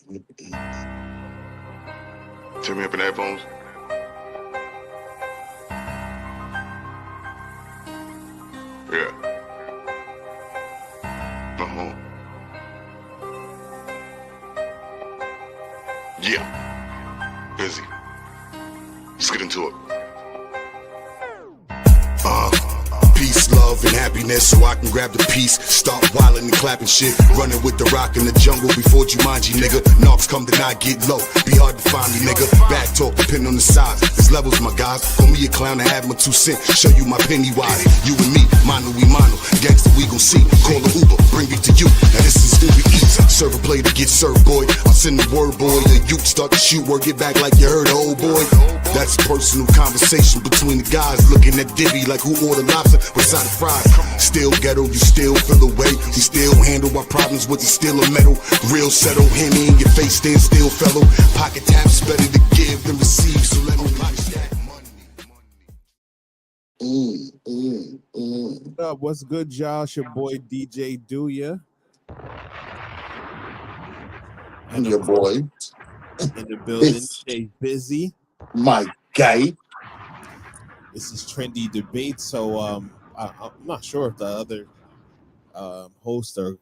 Tear me up in headphones. Yeah. Yeah. Busy. Let's get into it. Peace, love, and happiness, so I can grab the piece. Start wildin' and clapping shit. Running with the rock in the jungle before Jumanji, nigga. Knocks come to not get low. Be hard to find me, nigga. Back talk, depending on the size. There's levels, my guys. Call me a clown and have my 2 cents. Show you my penny wise. You and me, mano we mano. Gangsta we gon' see. Call the Uber, bring me to you. Now this is Uber Eats. Serve a play to get served, boy. I'll send the word, boy. The youth start to shoot, word get back like you heard, old boy. That's a personal conversation between the guys. Looking at Dibby like who ordered lobster with side of fries. Still ghetto, you still feel away. We still handle our problems with the steel or metal. Real settle, Henny in your face, stand still, fellow. Pocket taps better to give than receive, so let nobody stack money. What up? What's good, y'all? It's your boy DJ Duya. And your boy in the building. Stay busy. My guy. This is Trendy Debates. So I'm not sure if the other hosts or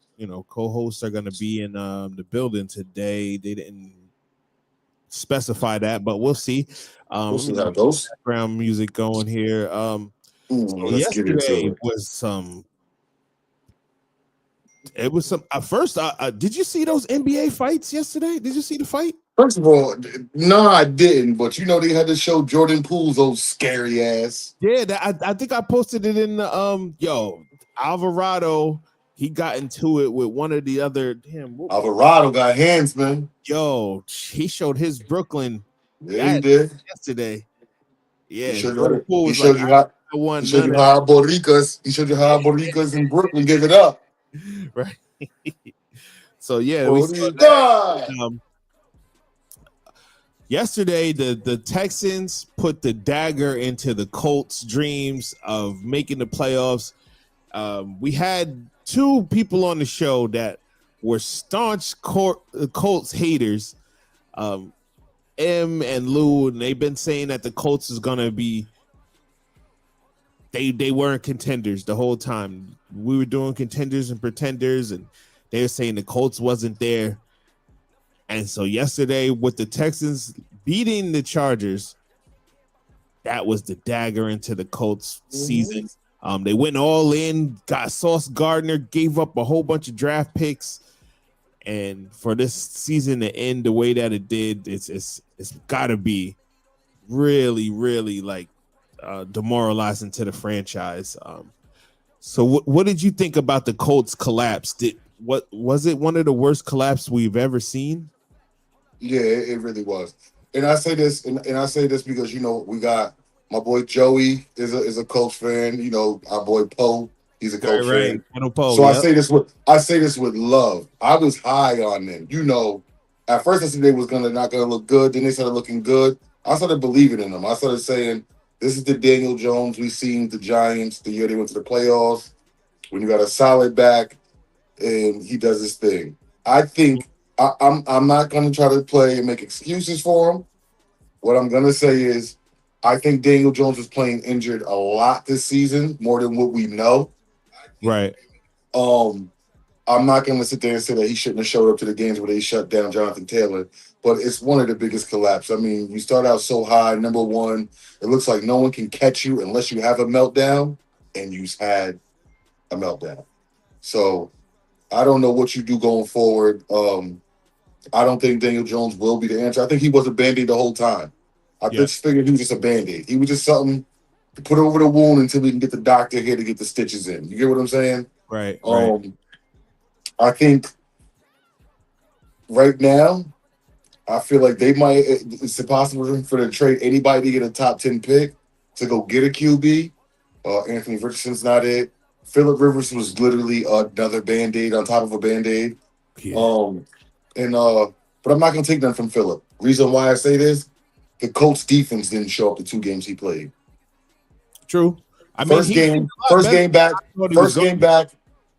co-hosts are going to be in the building today. They didn't specify that, but we'll see. We'll see how it goes. Background music going here. Let's get into it. It was some at first. Did you see those NBA fights yesterday? Did you see the fight? First of all, no, I didn't. But they had to show Jordan Poole's old scary ass. Yeah, I think I posted it in the Alvarado. He got into it with one of the other. Damn, Alvarado got hands, man. Yo, he showed his Brooklyn. Yeah, he did yesterday. Yeah, he showed you how Boricas in Brooklyn give it up. Right. So yeah, yesterday the Texans put the dagger into the Colts' dreams of making the playoffs. We had 2 people on the show that were staunch Colts haters, M and Lou, and they've been saying that the Colts is gonna be. They weren't contenders the whole time. We were doing contenders and pretenders, and they were saying the Colts wasn't there. And so yesterday, with the Texans beating the Chargers, that was the dagger into the Colts season. They went all in, got Sauce Gardner, gave up a whole bunch of draft picks, and for this season to end the way that it did, it's got to be really, really like demoralizing to the franchise. So what did you think about the Colts collapse? What was it? One of the worst collapses we've ever seen? Yeah, it really was. And I say this, and I say this because we got my boy Joey is a Colts fan. Our boy Poe, he's a Colts fan. So yep. I say this with love. I was high on them. At first I said they was not gonna look good. Then they started looking good. I started believing in them. I started saying, this is the Daniel Jones we seen the Giants the year they went to the playoffs. When you got a solid back and he does his thing. I think I'm not going to try to play and make excuses for him. What I'm going to say is I think Daniel Jones was playing injured a lot this season, more than what we know. Right. I'm not going to sit there and say that he shouldn't have showed up to the games where they shut down Jonathan Taylor. But it's one of the biggest collapses. I mean, you start out so high, number one. It looks like no one can catch you unless you have a meltdown, and you've had a meltdown. So I don't know what you do going forward. I don't think Daniel Jones will be the answer. I think he was a Band-Aid the whole time. I just figured he was just a Band-Aid. He was just something to put over the wound until we can get the doctor here to get the stitches in. You get what I'm saying? Right. I think right now, I feel like they might. It's impossible for them to trade anybody to get a top 10 pick to go get a QB. Anthony Richardson's not it. Phillip Rivers was literally another Band-Aid on top of a Band-Aid. Yeah. But I'm not gonna take them from Phillip. Reason why I say this: the Colts defense didn't show up the 2 games he played. True. First game back.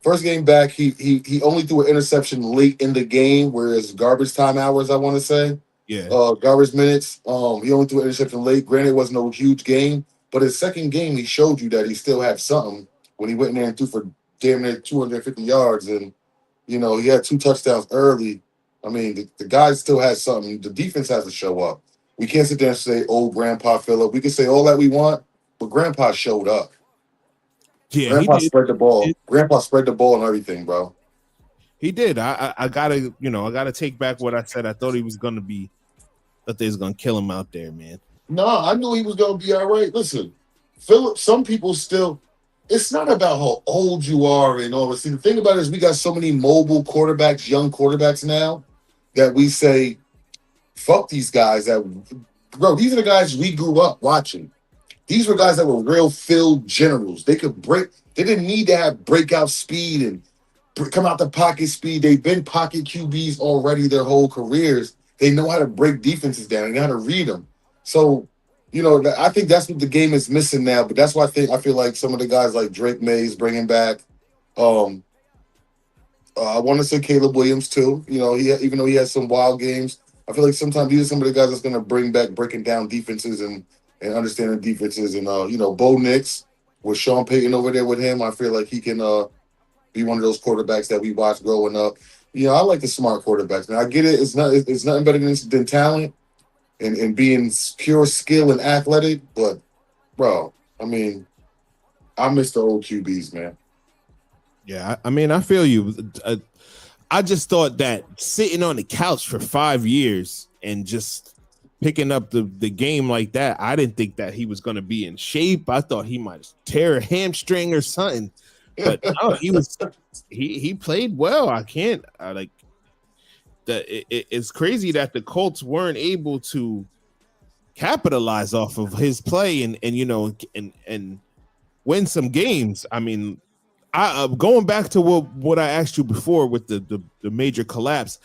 First game back, he only threw an interception late in the game, whereas garbage time hours, I want to say. Yeah. Garbage minutes. He only threw an interception late. Granted, it wasn't no huge game, but his second game, he showed you that he still had something when he went in there and threw for damn near 250 yards. And, you know, he had 2 touchdowns early. I mean, the guy still has something. The defense has to show up. We can't sit there and say, oh, Grandpa Phillip. We can say all that we want, but Grandpa showed up. Yeah, Grandpa spread the ball. Grandpa spread the ball and everything, bro. He did. I gotta take back what I said. I thought he was gonna be, that they was gonna kill him out there, man. No, I knew he was gonna be all right. Listen, Phillip, some people still, it's not about how old you are and all this. See, the thing about it is we got so many mobile quarterbacks, young quarterbacks now, that we say, fuck these guys that, bro, these are the guys we grew up watching. These were guys that were real field generals. They could break. They didn't need to have breakout speed and come out the pocket speed. They've been pocket QBs already their whole careers. They know how to break defenses down. They know how to read them. So, you know, I think that's what the game is missing now. But that's why I feel like some of the guys like Drake Mays bringing back. I want to say Caleb Williams too. You know, even though he has some wild games, I feel like sometimes these are some of the guys that's going to bring back breaking down defenses and understanding defenses. And, you know, Bo Nix with Sean Payton over there with him, I feel like he can be one of those quarterbacks that we watched growing up. You know, I like the smart quarterbacks. Now, I get it. It's nothing better than talent and being pure skill and athletic. But, bro, I mean, I miss the old QBs, man. Yeah, I mean, I feel you. I just thought that sitting on the couch for 5 years and just picking up the game like that, I didn't think that he was going to be in shape. I thought he might tear a hamstring or something, but no, he played well. It's crazy that the Colts weren't able to capitalize off of his play and you know and win some games. I mean, going back to what I asked you before with the major collapse,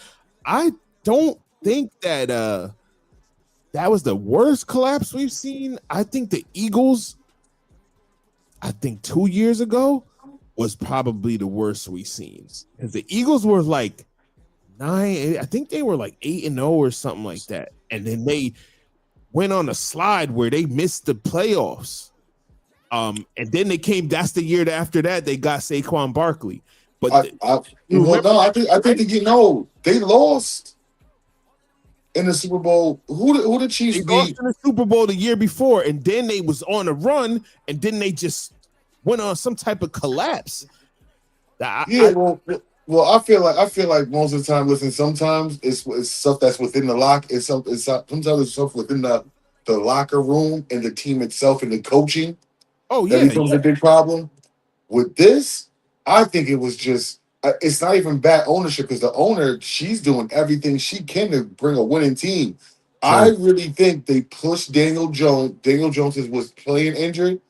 I don't think that that was the worst collapse we've seen. I think the Eagles, 2 years ago, was probably the worst we've seen. Because the Eagles were like 9, I think they were like 8-0 or something like that. And then they went on a slide where they missed the playoffs. And then they came, that's the year after that, they got Saquon Barkley. But I think they lost in the Super Bowl. Who the Chiefs beat? They lost in the Super Bowl the year before, and then they was on a run, and then they just went on some type of collapse. I feel like most of the time, listen, sometimes it's stuff that's within the lock. Sometimes it's stuff within the locker room and the team itself and the coaching. Oh yeah, that becomes a big problem. With this, I think it was just. It's not even bad ownership because the owner, she's doing everything she can to bring a winning team. Sure. I really think they pushed Daniel Jones. Daniel Jones was playing injured,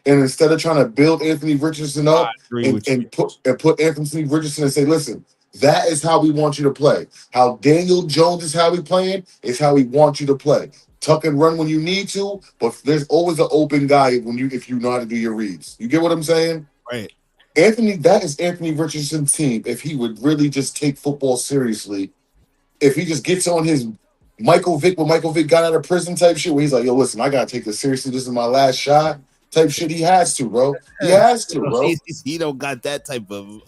and instead of trying to build Anthony Richardson up and put Anthony Richardson and say, "Listen, that is how we want you to play. How Daniel Jones is how we playing is how we want you to play. Tuck and run when you need to, but there's always an open guy if you know how to do your reads. You get what I'm saying? Right. That is Anthony Richardson's team. If he would really just take football seriously, if he just gets on his Michael Vick got out of prison type shit, where he's like, yo, listen, I gotta take this seriously. This is my last shot type shit. He has to, bro. He has to, bro. He don't got that type of.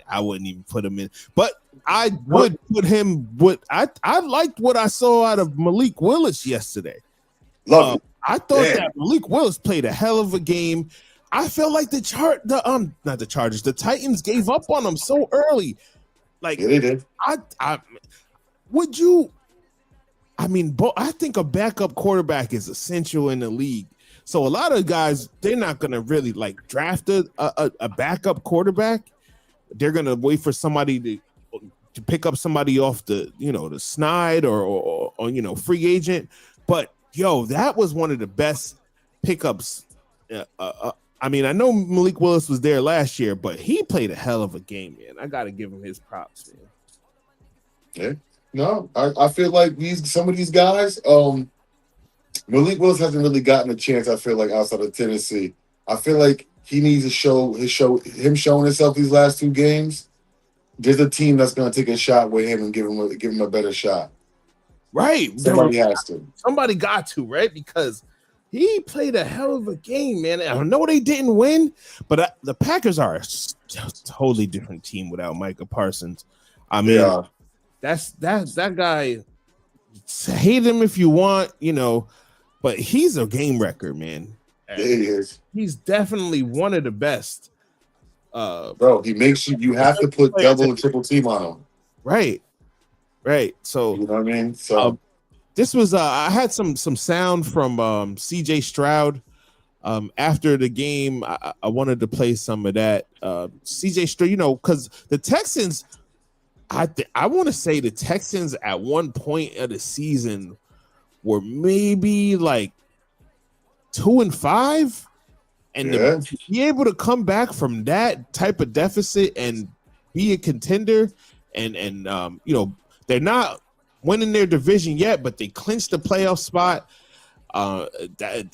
I wouldn't even put him in, but I would put him. I liked what I saw out of Malik Willis yesterday. Love it. I thought that Malik Willis played a hell of a game. I felt like the Titans gave up on him so early. Like, yeah, they did. I think a backup quarterback is essential in the league. So a lot of guys, they're not going to really like draft a backup quarterback. They're going to wait for somebody to pick up somebody off the snide or free agent. But yo, that was one of the best pickups. I mean, I know Malik Willis was there last year, but he played a hell of a game, man. I got to give him his props, man. Yeah. No, I feel like some of these guys, Malik Willis hasn't really gotten a chance, I feel like, outside of Tennessee. I feel like he needs to him showing himself these last 2 games. There's a team that's going to take a shot with him and give him a better shot. Right. Somebody has to. Somebody got to, right? Because he played a hell of a game, man. I know they didn't win, but the Packers are a totally different team without Micah Parsons. I mean, that's that guy. Hate him if you want, but he's a game wrecker, man. Yeah, he is. He's definitely one of the best. Bro, he makes you have to put double and triple team on him. Right. So you know what I mean. So this was I had some sound from CJ Stroud after the game. I wanted to play some of that. CJ Stroud, because the Texans. I want to say the Texans at one point of the season were maybe like 2-5, and to be able to come back from that type of deficit and be a contender, and they're not winning their division yet, but they clinched the playoff spot.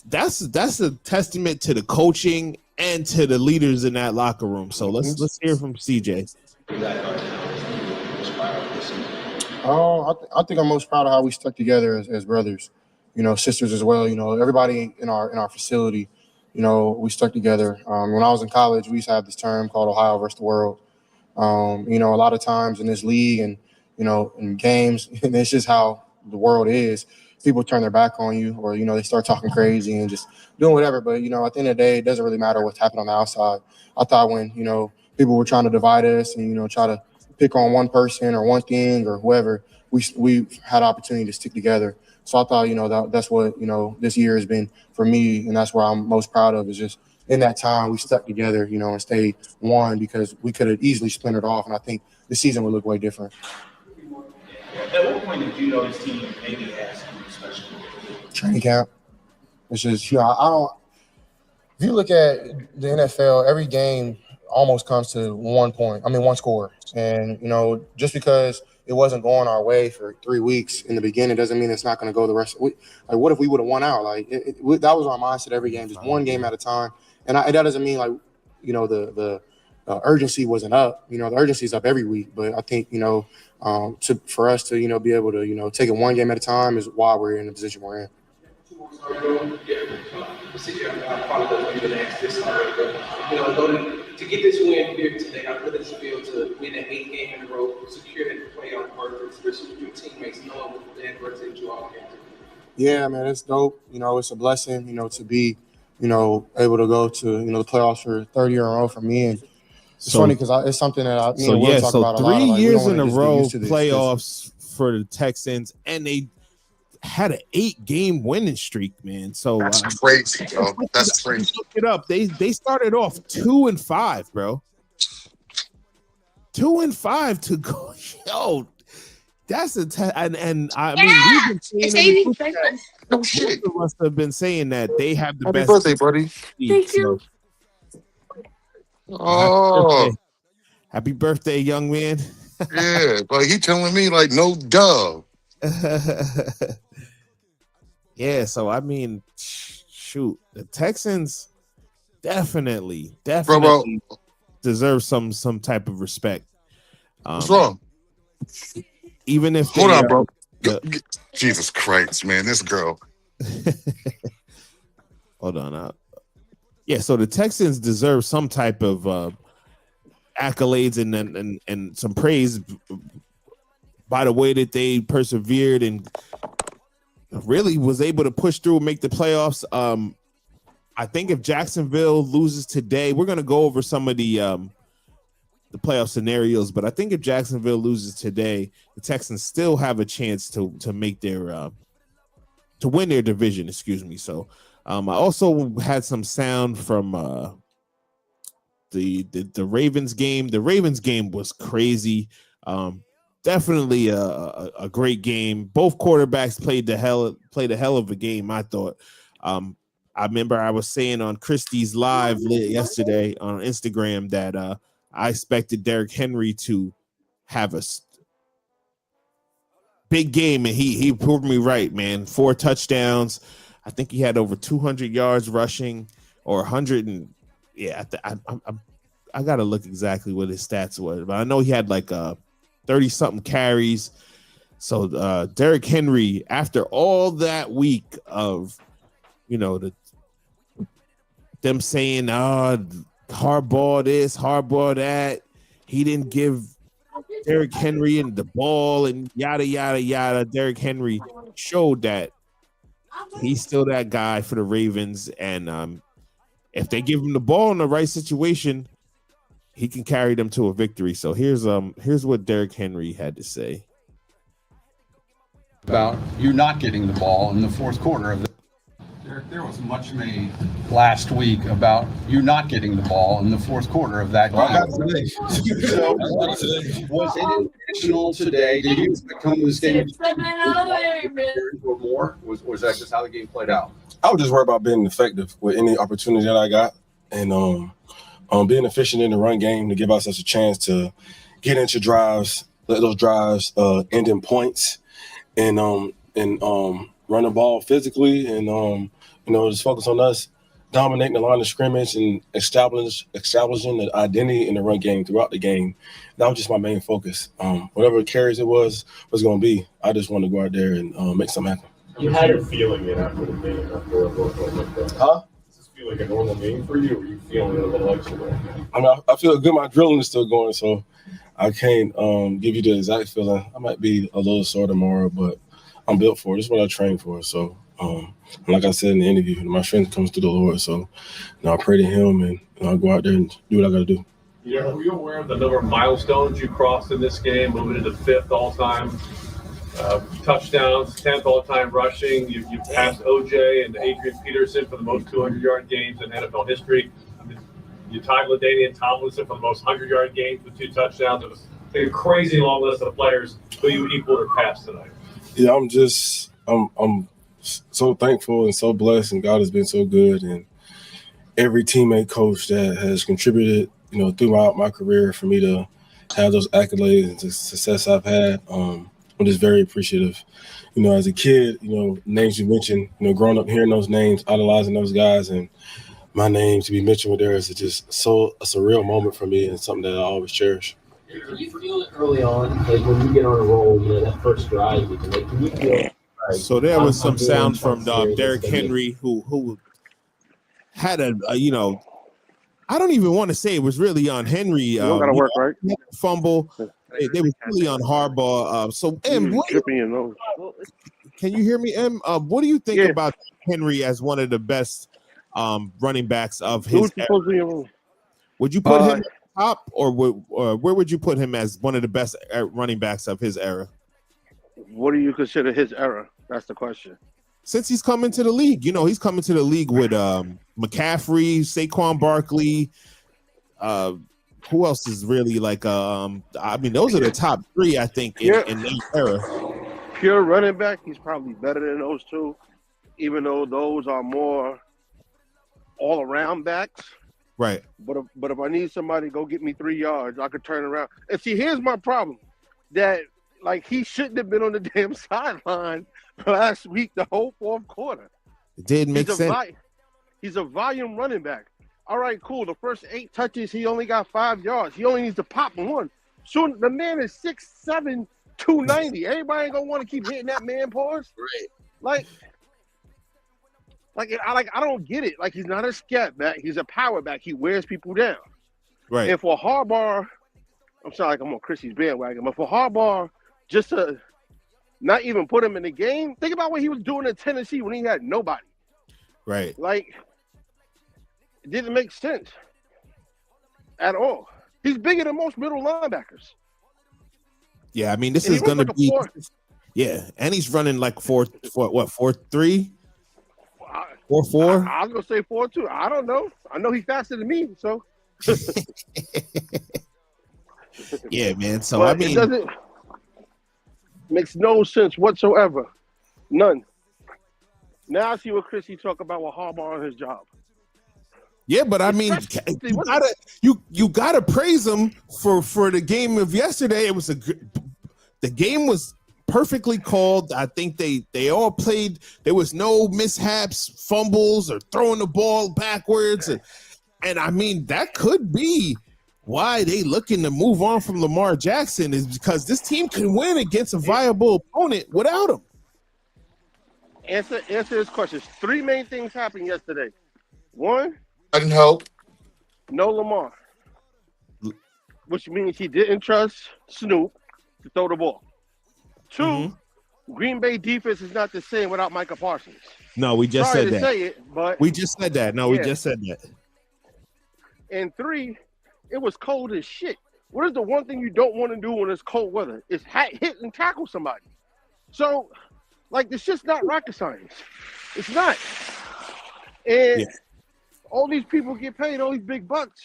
That's a testament to the coaching and to the leaders in that locker room. So let's hear from CJ. I think I'm most proud of how we stuck together as brothers, sisters as well. Everybody in our facility, we stuck together. When I was in college, we used to have this term called Ohio versus the world. A lot of times in this league and, in games, and it's just how the world is. People turn their back on you or, they start talking crazy and just doing whatever. But, at the end of the day, it doesn't really matter what's happening on the outside. I thought when, people were trying to divide us and, try to pick on one person or one thing or whoever, we had opportunity to stick together. So I thought, that's what, this year has been for me. And that's what I'm most proud of is just in that time we stuck together, and stayed one because we could have easily splintered off. And I think the season would look way different. At what point did you know this team maybe has something special? Training camp. It's just, I don't. If you look at the NFL, every game almost comes to one score. And, just because it wasn't going our way for 3 weeks in the beginning doesn't mean it's not going to go the rest of the week. Like, what if we would have won out? Like, that was our mindset every game, just one game at a time. And that doesn't mean, like, the urgency wasn't up. The urgency's up every week. But I think, for us to, be able to, take it one game at a time is why we're in the position we're in. To get this win here today, how good does it feel to win an 8th game in a row, secure that playoff berth, especially with your teammates knowing what the adversity that you all came through? Yeah, man, it's dope. It's a blessing, to be, able to go to, the playoffs for 3rd year in a row for me. And it's funny because it's something that we'll talk about a lot. 3 years in a row playoffs for the Texans, and they had an 8-game winning streak, man. So that's crazy, bro. That's crazy. Look it up. They started off 2-5, bro. 2-5 to go. Yo, that's and I mean, we've been saying most of us have been saying that they have the Happy best. Birthday, buddy. Thank you. Oh, happy birthday, young man. Yeah, but he telling me like no duh. Yeah, so I mean, shoot, the Texans definitely deserve some type of respect. What's wrong? Even if hold on, bro. Jesus Christ, man, this girl. Hold on. Yeah, so the Texans deserve some type of accolades and some praise by the way that they persevered and really was able to push through and make the playoffs. I think if Jacksonville loses today, we're going to go over some of the playoff scenarios, but I think if Jacksonville loses today, the Texans still have a chance to make their to win their division, excuse me. So I also had some sound from the Ravens game. The Ravens game was crazy. Definitely a great game. Both quarterbacks played a hell of a game, I thought. I remember I was saying on Christie's live yesterday on Instagram that I expected Derrick Henry to have a big game, and he proved me right, man. 4 touchdowns. I think he had over 200 yards rushing, or 100 and yeah, I got to look exactly what his stats were, but I know he had like 30-something carries. So Derrick Henry, after all that week of, them saying, hardball this, hardball that, he didn't give Derrick Henry and the ball and yada, yada, yada. Derrick Henry showed that he's still that guy for the Ravens. And if they give him the ball in the right situation, he can carry them to a victory. So here's what Derrick Henry had to say about you not getting the ball in the fourth quarter of the. There was much made last week about you not getting the ball in the fourth quarter of that game. So, was it intentional today? Did you come to this game or more? Was that just how the game played out? I was just worried about being effective with any opportunity that I got, and being efficient in the run game to give ourselves a chance to get into drives, let those drives end in points, and run the ball physically, and just focus on us dominating the line of scrimmage and establishing the identity in the run game throughout the game. That was just my main focus. Whatever carries it was going to be. I just wanted to go out there and make something happen. You had a feeling it after the game, after a like that. Huh? Does this feel like a normal game for you, or are you feeling it a little extra? I feel good. My drilling is still going, so I can't give you the exact feeling. I might be a little sore tomorrow, but I'm built for it. This is what I train for. So, like I said in the interview, my strength comes through the Lord. So, I pray to Him, and I'll go out there and do what I got to do. Yeah, were you aware of the number of milestones you crossed in this game, moving into 5th all-time touchdowns, 10th all-time rushing? You passed OJ and Adrian Peterson for the most 200-yard games in NFL history. I mean, you tied LaDainian Tomlinson for the most 100-yard games with 2 touchdowns. It was a crazy long list of players who you equaled or passed tonight. Yeah, I'm so thankful and so blessed, and God has been so good. And every teammate, coach that has contributed, throughout my career for me to have those accolades and the success I've had, I'm just very appreciative. As a kid, names you mentioned, growing up hearing those names, idolizing those guys, and my name to be mentioned with theirs is just so a surreal moment for me and something that I always cherish. Can you feel it early on, like when you get on a roll, that first drive, can you feel it? So there was some sound from Derrick Henry, who had a I don't even want to say it was really on Henry. You don't gotta work, right? Fumble. They was really on Harbaugh. So, M, can you hear me, M? What do you think about Henry as one of the best running backs of his era? Would you put him top, or where would you put him as one of the best running backs of his era? What do you consider his era? That's the question. Since he's come into the league, he's coming to the league with McCaffrey, Saquon Barkley. Who else is really like? Those are the top 3, I think, in that era. Pure running back, he's probably better than those 2, even though those are more all-around backs. Right. But if I need somebody to go get me 3 yards, I could turn around. And see, here's my problem. That, he shouldn't have been on the damn sideline last week, the whole fourth quarter. It did make sense. He's a volume running back. All right, cool. The first 8 touches, he only got 5 yards. He only needs to pop 1. So the man is 6'7", 290. Everybody ain't going to want to keep hitting that man, pause. Right. I don't get it. He's not a scat back. He's a power back. He wears people down. Right. And for Harbaugh, I'm sorry, I'm on Chrissy's bandwagon, but for Harbaugh, just to not even put him in the game, think about what he was doing in Tennessee when he had nobody. Right. It didn't make sense at all. He's bigger than most middle linebackers. Yeah, this is going to be. And he's running 4.3. 4.4? I was gonna say 4.2. I don't know. I know he's faster than me, so. Yeah, man. So but it doesn't makes no sense whatsoever. None. Now I see what Chrissy talk about with Harbaugh on his job. Yeah, but you gotta praise him for the game of yesterday. It was the game was perfectly called. I think they all played. There was no mishaps, fumbles, or throwing the ball backwards. And And I mean, that could be why they looking to move on from Lamar Jackson, is because this team can win against a viable opponent without him. Answer his questions. 3 main things happened yesterday. 1, I didn't help. no Lamar, which means he didn't trust Snoop to throw the ball. 2, Green Bay defense is not the same without Micah Parsons. No, we just Sorry said to that. say it, but We just said that. No, we just said that. And 3, it was cold as shit. What is the one thing you don't want to do when it's cold weather? It's hit and tackle somebody. So, like, this shit's not rocket science. It's not. And all these people get paid all these big bucks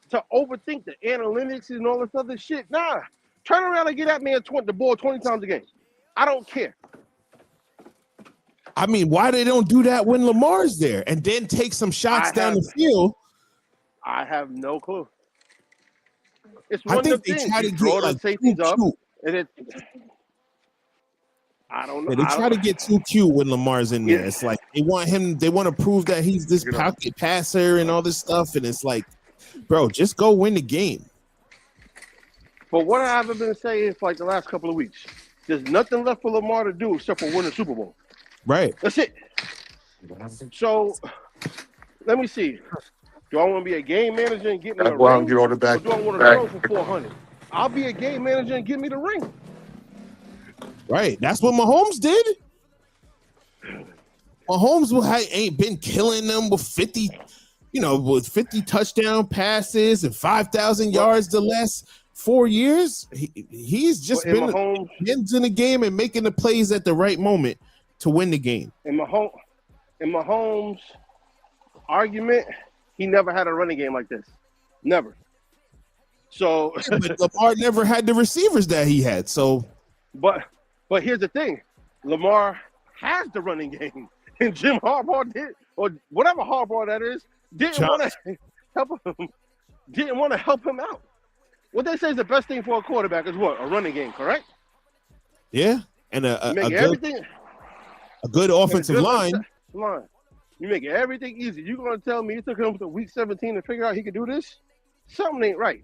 to overthink the analytics and all this other shit. Nah. Turn around and get that man the ball 20 times a game. I don't care. I mean, why they don't do that when Lamar's there and then take some shots down the field? I have no clue. It's I one think of they the try things. to get like safeties too up, cute. and it. I don't know. Yeah, they try to get too cute when Lamar's in there. It's like they want him. They want to prove that he's this pocket passer and all this stuff. And it's like, bro, just go win the game. But what I haven't been saying for like the last couple of weeks, there's nothing left for Lamar to do except for win the Super Bowl. Right. That's it. So let me see. Do I want to be a game manager and get me a ring? Get on the back. Or do I want to throw for 400? I'll be a game manager and give me the ring. Right. That's what Mahomes did. Mahomes ain't been killing them with 50, with 50 touchdown passes and 5,000 yards the last 4 years. He's just been in the game and making the plays at the right moment to win the game. In Mahomes' argument, he never had a running game like this. Never. So, but Lamar never had the receivers that he had. So, but here's the thing: Lamar has the running game, and Jim Harbaugh did, or whatever Harbaugh that is, didn't want to help him. Didn't want to help him out. What they say is the best thing for a quarterback is what? A running game, correct? Yeah, and a good offensive line. You make everything easy. You're going to tell me it took him to week 17 to figure out he could do this? Something ain't right.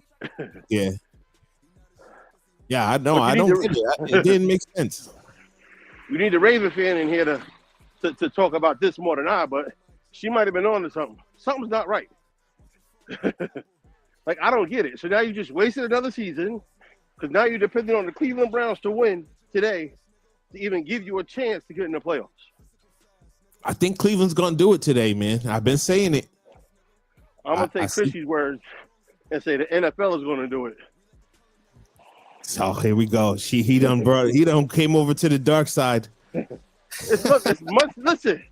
Yeah. Yeah, I know. I don't get it. It didn't make sense. You need the Raven fan in here to talk about this more than I, but she might have been on to something. Something's not right. Like, I don't get it. So now you just wasted another season because now you're depending on the Cleveland Browns to win today to even give you a chance to get in the playoffs. I think Cleveland's going to do it today, man. I've been saying it. I'm going to take Chrissy's words and say the NFL is going to do it. So here we go. He done came over to the dark side. It's must-see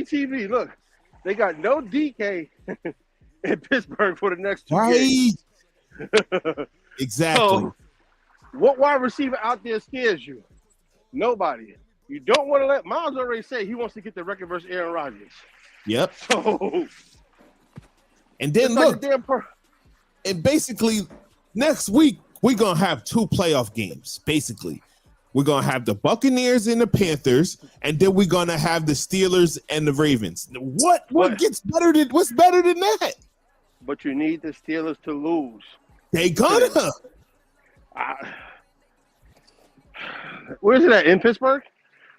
TV. Look, they got no DK in Pittsburgh for the next 2 games. Exactly. So, what wide receiver out there scares you? Nobody. You don't want to let Miles already say he wants to get the record versus Aaron Rodgers. Yep. So, and then look, and basically next week we're gonna have 2 playoff games. Basically, we're gonna have the Buccaneers and the Panthers, and then we're gonna have the Steelers and the Ravens. What's better than that? But you need the Steelers to lose. They gonna. Where's it at? In Pittsburgh?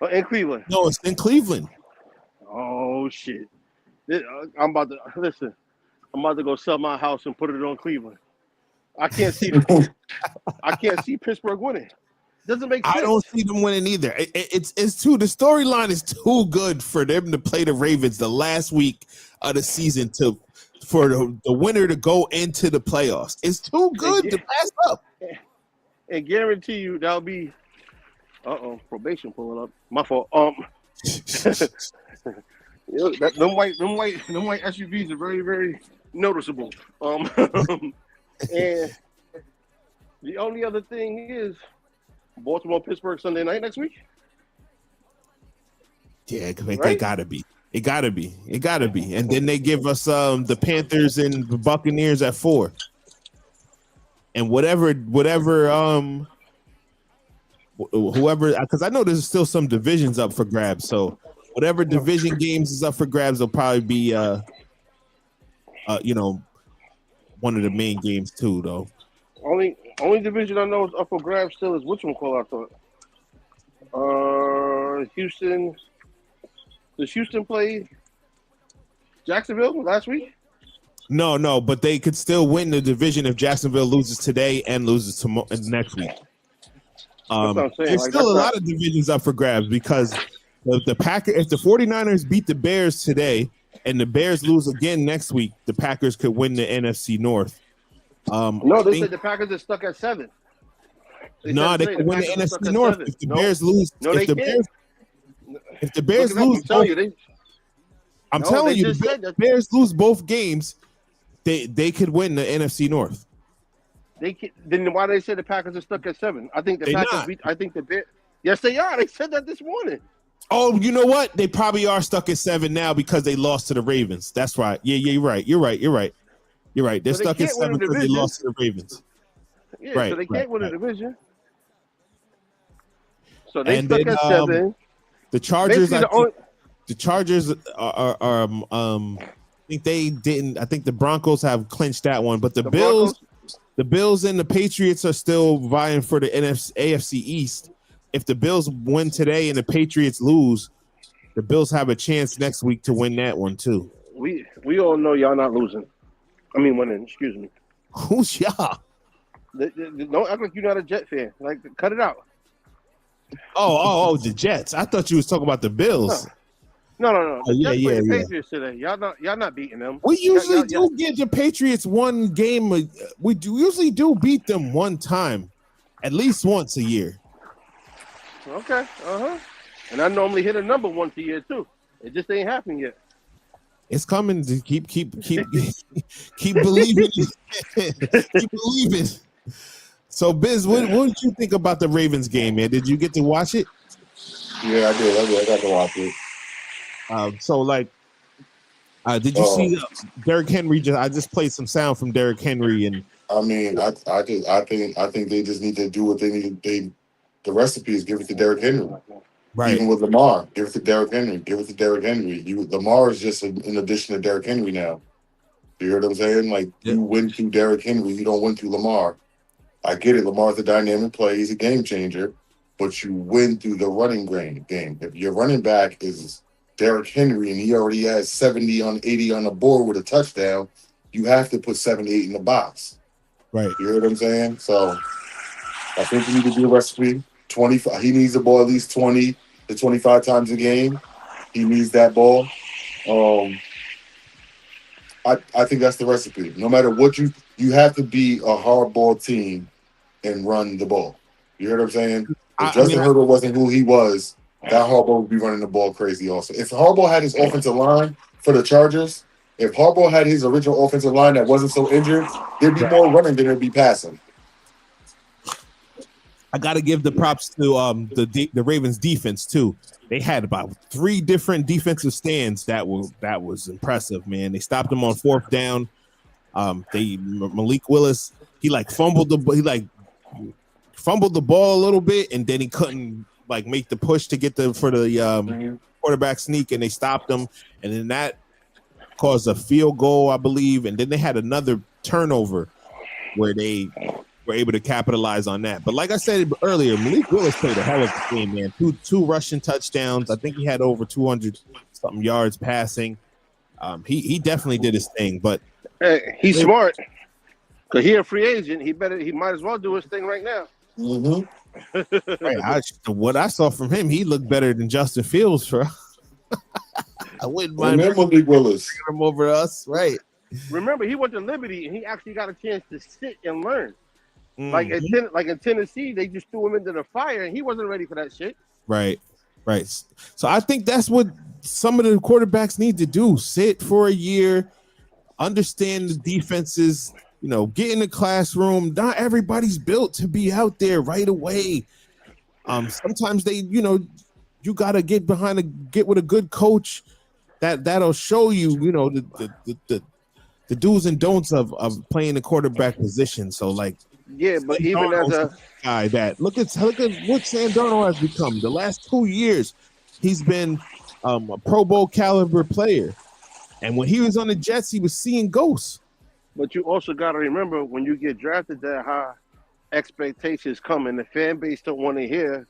Or in Cleveland? No, it's in Cleveland. Oh shit! I'm about to go sell my house and put it on Cleveland. I can't see Pittsburgh winning. Doesn't make sense. I don't see them winning either. It's too. The storyline is too good for them to play the Ravens the last week of the season for the winner to go into the playoffs. It's too good to pass up. And guarantee you that'll be. Probation pulling up. My fault. Them white SUVs are very, very noticeable. And the only other thing is Baltimore, Pittsburgh Sunday night next week. Yeah, they gotta be. It gotta be. And then they give us the Panthers and the Buccaneers at 4. And whoever, because I know there's still some divisions up for grabs. So whatever division games is up for grabs will probably be one of the main games too, though. Only division I know is up for grabs still is which one? Call I thought. Houston. Does Houston play Jacksonville last week? No, but they could still win the division if Jacksonville loses today and loses next week. There's still a lot of divisions up for grabs because the Packers, if the 49ers beat the Bears today and the Bears lose again next week, the Packers could win the NFC North. No, they said the Packers are stuck at 7. They could win the NFC North if the Bears lose. No, they can't. If the Bears lose, I'm telling you, the Bears lose both games, they could win the NFC North. They can, then why they say the Packers are stuck at 7? I think the Packers beat. I think the Bears. Yes, they are. They said that this morning. Oh, you know what? They probably are stuck at 7 now because they lost to the Ravens. That's right. Yeah, you're right. You're right. They're stuck at 7 because they lost to the Ravens. Yeah, right, so they can't win a division. So they stuck at 7. The Chargers. The Chargers are I think they didn't. I think the Broncos have clinched that one, but the Bills. The Bills and the Patriots are still vying for the AFC East. If the Bills win today and the Patriots lose, the Bills have a chance next week to win that one too. We all know y'all not losing. I mean winning. Excuse me. Who's y'all? Don't act like you're not a Jet fan. Like, cut it out. Oh, the Jets. I thought you was talking about the Bills. No. The Jets play the yeah. Patriots today. Y'all not beating them. We usually do get the Patriots one game. We usually do beat them one time, at least once a year. Okay. And I normally hit a number once a year too. It just ain't happening yet. It's coming. To keep believing. Keep believing. So, Biz, what did you think about the Ravens game, man? Did you get to watch it? Yeah, I did. I got to watch it. Did you see Derrick Henry? I just played some sound from Derrick Henry, and I mean, I think they just need to do what they need. The recipe is give it to Derrick Henry. Right. Even with Lamar, give it to Derrick Henry. Lamar is just an addition to Derrick Henry now. You hear what I'm saying? Like, you win through Derrick Henry, you don't win through Lamar. I get it. Lamar's a dynamic play. He's a game changer. But you win through the running game. If your running back is Derrick Henry and he already has 70 on 80 on the board with a touchdown, you have to put 7-8 in the box. Right. You hear what I'm saying? So I think you need to do a recipe. 25. He needs the ball at least 20 to 25 times a game. He needs that ball. I think that's the recipe. No matter what you have to be a hardball team and run the ball. You hear what I'm saying? If Justin Herbert wasn't who he was, that Harbaugh would be running the ball crazy also. If Harbaugh had his offensive line for the Chargers, if Harbaugh had his original offensive line that wasn't so injured, there'd be more running than there'd be passing. I got to give the props to the Ravens defense too. They had about 3 different defensive stands that was impressive, man. They stopped them on 4th down. Malik Willis, he fumbled the ball a little bit, and then he couldn't make the push to get for the quarterback sneak, and they stopped him, and then that caused a field goal, I believe, and then they had another turnover where they were able to capitalize on that. But like I said earlier, Malik Willis played a hell of a game, man. Two rushing touchdowns. I think he had over 200 something yards passing. He definitely did his thing, but he's smart because he a free agent. He might as well do his thing right now. Mm-hmm. Right, what I saw from him, he looked better than Justin Fields. I wouldn't mind Malik Willis him over us, right? Remember, he went to Liberty and he actually got a chance to sit and learn. Mm-hmm. Like in Tennessee, they just threw him into the fire and he wasn't ready for that shit. Right. So I think that's what some of the quarterbacks need to do: sit for a year, understand the defenses. Get in the classroom. Not everybody's built to be out there right away. Sometimes you gotta get with a good coach that'll show you, the do's and don'ts of playing the quarterback position. So but even as a guy that look at what Sam Darnold has become. The last 2 years, he's been a Pro Bowl caliber player. And when he was on the Jets, he was seeing ghosts. But you also got to remember, when you get drafted that high, expectations come, and the fan base don't want to hear.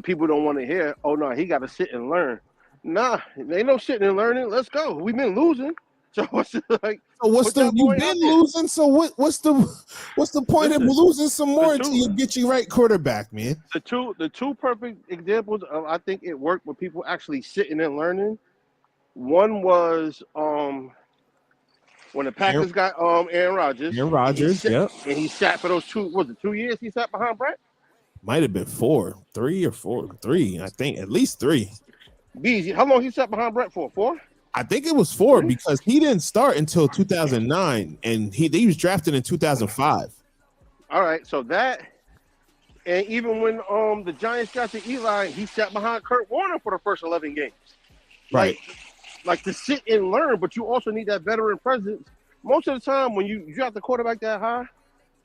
People don't want to hear. Oh no, he got to sit and learn. Nah, ain't no sitting and learning. Let's go. We've been losing. So what's like? So you've been losing. So what's the point of losing some more until you get your right quarterback, man? The two perfect examples of I think it worked with people actually sitting and learning. One was when the Packers got Aaron Rodgers. Aaron Rodgers, yep. And he sat for those 2 years he sat behind Brett? Might have been 3 or 4. 3, I think, at least 3. Bees, how long he sat behind Brett for? 4? I think it was 4 because he didn't start until 2009, and he was drafted in 2005. All right, so that, and even when the Giants got to Eli, he sat behind Kurt Warner for the first 11 games. Right. Like to sit and learn, but you also need that veteran presence. Most of the time, when you draft the quarterback that high,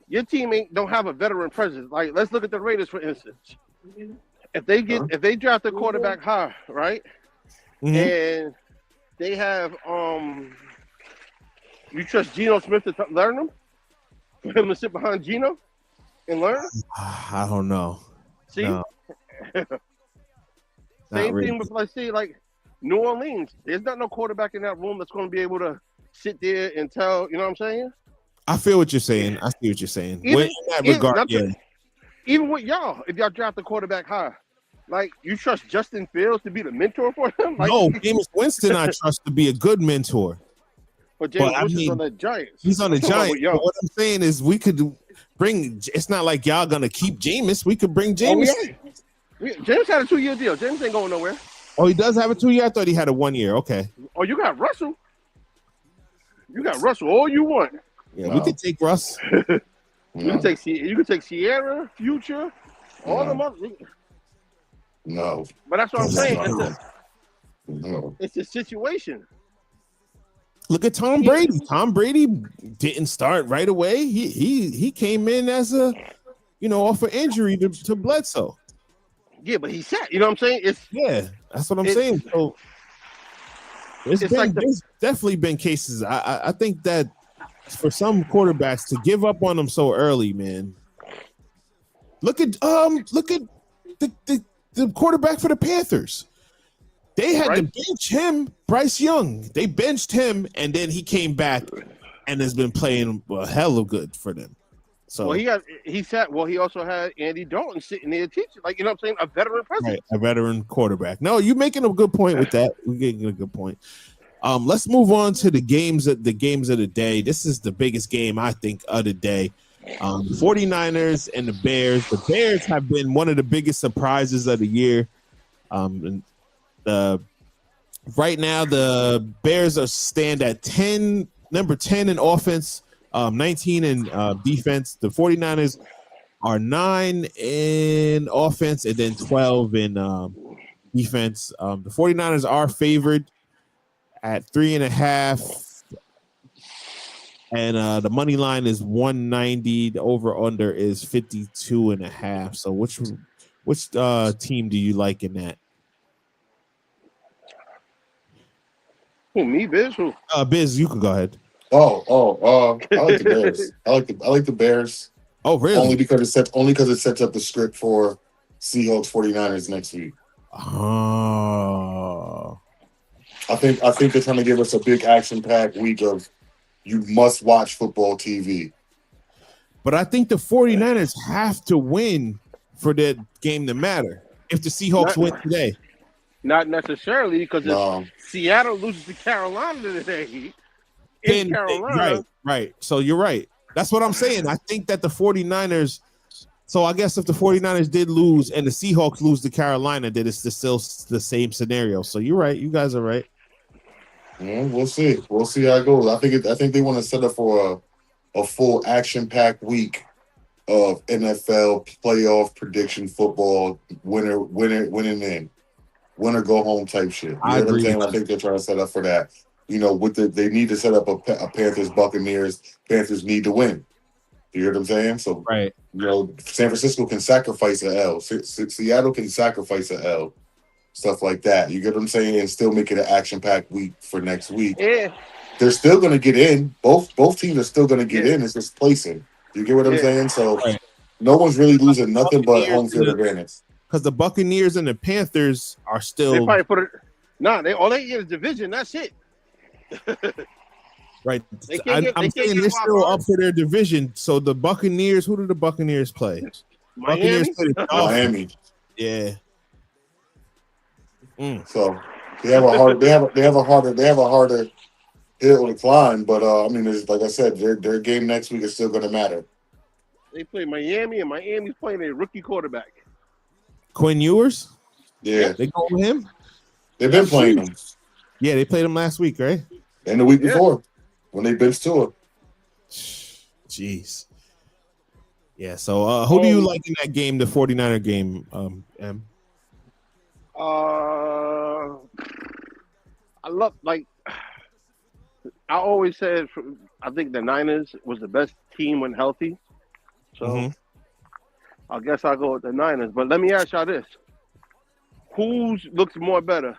your team don't have a veteran presence. Like, let's look at the Raiders, for instance. If they draft a quarterback high, right, and they have you trust Geno Smith to learn them? For him to sit behind Geno and learn? I don't know. See? No. Same thing with like New Orleans. There's not no quarterback in that room that's going to be able to sit there and tell, you know what I'm saying? I feel what you're saying. I see what you're saying. Even with y'all, if y'all draft the quarterback high, like, you trust Justin Fields to be the mentor for him? Like, no, Jameis Winston I trust to be a good mentor. But Jameis Winston's on the Giants. He's on the Giants. But what I'm saying is we could bring, it's not like y'all going to keep Jameis. We could bring Jameis. Jameis had a 2-year deal. Jameis ain't going nowhere. Oh, he does have a 2-year? I thought he had a 1 year. Okay. Oh, you got Russell. You got Russell all you want. Yeah, we could take Russ. You can take Sierra, Future, all them other. No. But that's what I'm saying. It's a situation. Look at Tom Brady. Tom Brady didn't start right away. He came in as a, off an injury to Bledsoe. Yeah, but he sat. You know what I'm saying? That's what I'm saying. So there's definitely been cases. I think that for some quarterbacks to give up on them so early, man. Look at the quarterback for the Panthers. They had to bench him, Bryce Young. They benched him, and then he came back and has been playing a hell of good for them. So he also had Andy Dalton sitting there teaching, like, you know what I'm saying, a veteran president. Right, a veteran quarterback. No, you're making a good point with that. We're getting a good point. Let's move on to the games of the day. This is the biggest game, I think, of the day. 49ers and the Bears. The Bears have been one of the biggest surprises of the year. Right now, the Bears stand at number 10 in offense, 19 in defense. The 49ers are 9 in offense and then 12 in defense. The 49ers are favored at 3.5, and the money line is 190. The over under is 52.5. So which team do you like in that? Who, me, Biz? Who? Biz, you can go ahead. I like the Bears. I like the Bears. Oh, really? Only because it sets up the script for Seahawks 49ers next week. Oh. I think they're trying to give us a big action-packed week of you must watch football TV. But I think the 49ers have to win for that game to matter. If the Seahawks win today. Not necessarily, because if Seattle loses to Carolina today, in Carolina. Right. So you're right. That's what I'm saying. I think that the 49ers. So I guess if the 49ers did lose and the Seahawks lose to Carolina, then it's still the same scenario. So you're right. You guys are right. Yeah, we'll see. We'll see how it goes. I think they want to set up for a full action-packed week of NFL playoff prediction football, winner go home type shit. You know what I'm saying? I think they're trying to set up for that. They need to set up a Panthers Buccaneers. Panthers need to win. You hear what I'm saying? So right. San Francisco can sacrifice an L. Seattle can sacrifice an L. stuff like that. You get what I'm saying? And still make it an action-packed week for next week. Yeah. They're still going to get in. Both teams are still going to get in. It's just placing. You get what I'm saying? So no one's really losing nothing but home field advantage. Because the Buccaneers and the Panthers are still. They probably put it. Nah, all they get is division. That's it. Right. I'm saying they're still up for their division. So the Buccaneers, who do the Buccaneers play? Miami? Buccaneers play the Dolphins. Miami. Yeah. So they have a harder hill to climb. But I mean, like I said, their game next week is still going to matter. They play Miami, and Miami's playing a rookie quarterback. Quinn Ewers? Yeah. They go with him? They've been playing him. Yeah, they played him last week, right? And the week before when they benched Tua. Jeez. Yeah, so who do you like in that game, the 49er game, M? I love, I always said, I think the Niners was the best team when healthy. So I guess I'll go with the Niners. But let me ask y'all this. Who looks more better?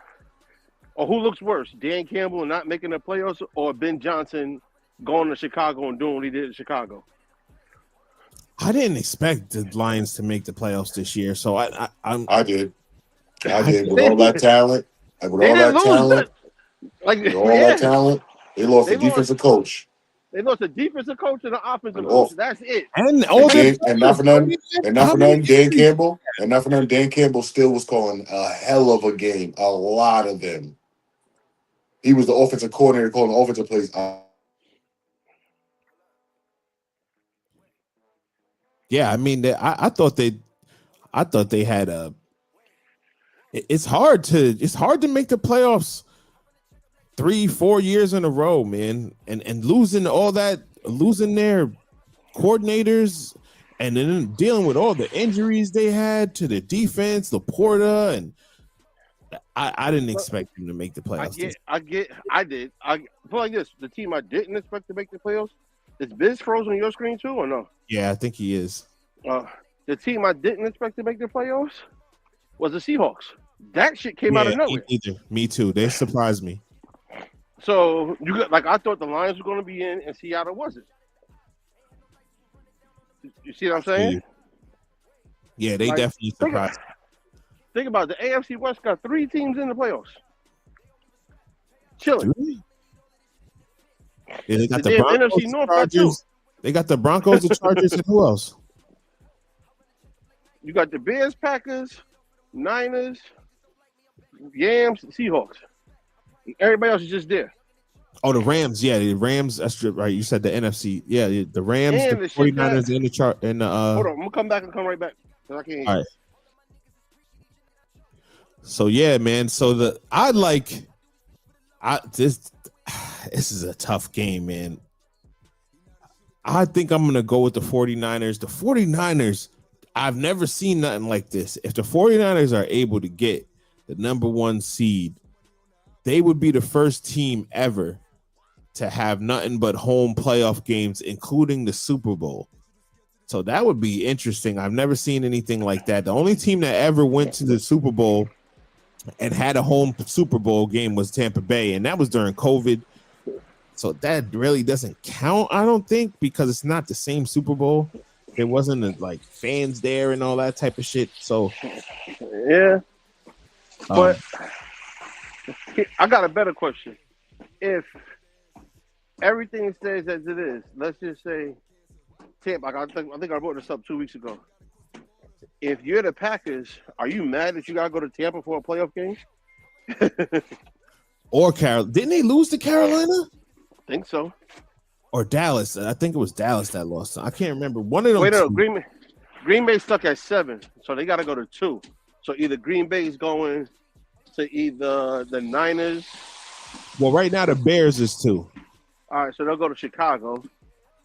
Or who looks worse? Dan Campbell not making the playoffs or Ben Johnson going to Chicago and doing what he did in Chicago? I didn't expect the Lions to make the playoffs this year. So I did. With all that talent. With all that talent, they lost a defensive coach. They lost a defensive coach and an offensive coach. That's it. And not for nothing, Dan Campbell. And not for nothing, Dan Campbell still was calling a hell of a game. A lot of them. He was the offensive coordinator calling offensive plays. Yeah, I mean, I thought they had a. It's hard to make the playoffs 3-4 years in a row, man, and losing their coordinators, and then dealing with all the injuries they had to the defense, Laporta, and I didn't expect them to make the playoffs. I did. I feel like this. The team I didn't expect to make the playoffs. Is Biz frozen on your screen too, or no? Yeah, I think he is. The team I didn't expect to make the playoffs was the Seahawks. That shit came out of nowhere. Me too. They surprised me. So I thought the Lions were going to be in, and Seattle wasn't. You see what I'm saying? Yeah, they definitely surprised. Think about it. The AFC West got 3 teams in the playoffs. Chilling. Yeah, they got the Broncos, NFC North Chargers. They got the Broncos, the Chargers, and who else? You got the Bears, Packers, Niners, Yams, Seahawks. Everybody else is just there. Oh, the Rams. Yeah, the Rams. That's right. You said the NFC. Yeah, the Rams, and the 49ers, and the chart. And hold on, I'm gonna come back and come right back. I can't hear. All right. So yeah, man. So this is a tough game, man. I think I'm gonna go with the 49ers. The 49ers, I've never seen nothing like this. If the 49ers are able to get the number 1 seed, they would be the first team ever to have nothing but home playoff games, including the Super Bowl. So that would be interesting. I've never seen anything like that. The only team that ever went to the Super Bowl and had a home Super Bowl game was Tampa Bay, and that was during COVID. So that really doesn't count, I don't think, because it's not the same Super Bowl. There wasn't like fans there and all that type of shit. So yeah, but I got a better question. If everything stays as it is, let's just say Tampa. I think I brought this up 2 weeks ago. If you're the Packers, are you mad that you gotta go to Tampa for a playoff game? Or Carolina? Didn't they lose to Carolina? I think so. Or Dallas? I think it was Dallas that lost. I can't remember. One of them. Wait, no, Green Bay stuck at 7, so they gotta go to 2. So either Green Bay is going to either the Niners. Well, right now the Bears is 2. All right, so they'll go to Chicago.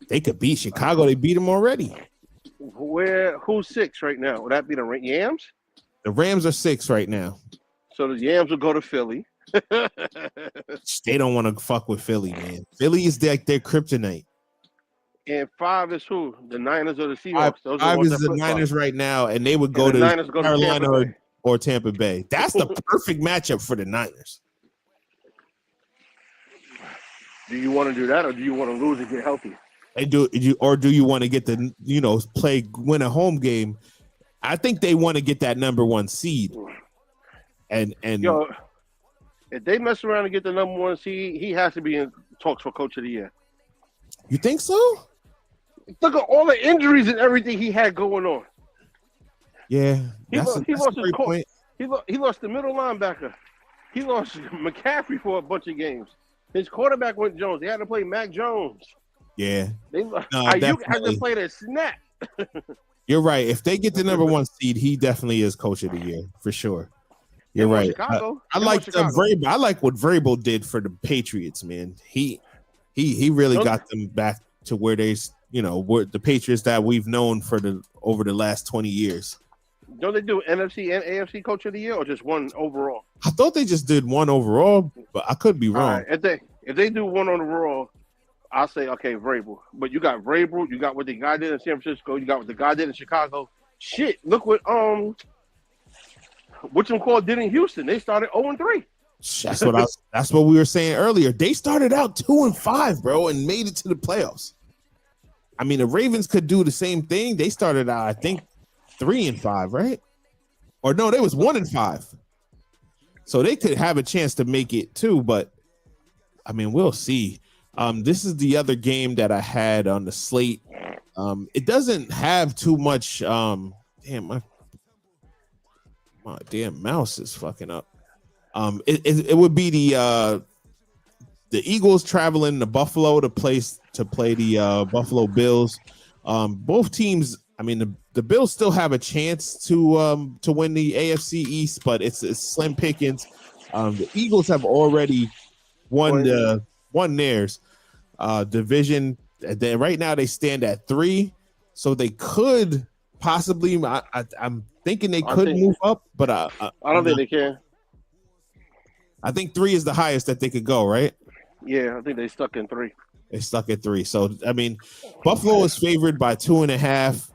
They could beat Chicago. They beat them already. Who's 6 right now? Would that be the Yams? The Rams are 6 right now. So the Yams will go to Philly. They don't want to fuck with Philly, man. Philly is like their kryptonite. And 5 is who? The Niners or the Seahawks? 5 is the Niners right now, and they would go to Carolina or Tampa Bay. That's the perfect matchup for the Niners. Do you want to do that, or do you want to lose and get healthy? Do you want to get the win a home game? I think they want to get that number 1 seed. And yo, if they mess around and get the number 1 seed, he has to be in talks for Coach of the Year. You think so? Look at all the injuries and everything he had going on. Yeah, he lost his point. He lost the middle linebacker. He lost McCaffrey for a bunch of games. His quarterback went Jones. They had to play Mac Jones. Yeah. Ayuk had to play the snap. You're right. If they get the number 1 seed, he definitely is Coach of the Year for sure. You're right. I like Vrabel. I like what Vrabel did for the Patriots, man. He really got them back to where were the Patriots that we've known over the last 20 years. Don't they do NFC and AFC Coach of the Year, or just one overall? I thought they just did one overall, but I could be wrong. Right. If they do one overall, I'll say okay, Vrabel. But you got Vrabel, you got what the guy did in San Francisco, you got what the guy did in Chicago. Shit, look what did in Houston. They started 0-3. That's what we were saying earlier. They started out 2-5, bro, and made it to the playoffs. I mean, the Ravens could do the same thing. They started out, I think, 3-5, right? Or no, they was 1-5. So they could have a chance to make it too, but I mean, we'll see. This is the other game that I had on the slate. It doesn't have too much. Damn, my damn mouse is fucking up. It would be the Eagles traveling to Buffalo to play the Buffalo Bills. Both teams. I mean, the Bills still have a chance to win the AFC East, but it's slim pickings. The Eagles have already won theirs division. Right now they stand at 3, so they could possibly. I'm thinking they could move up, but I don't think they can. I think 3 is the highest that they could go, right? Yeah, I think they stuck in 3. They stuck at 3. So I mean, Buffalo is favored by 2.5.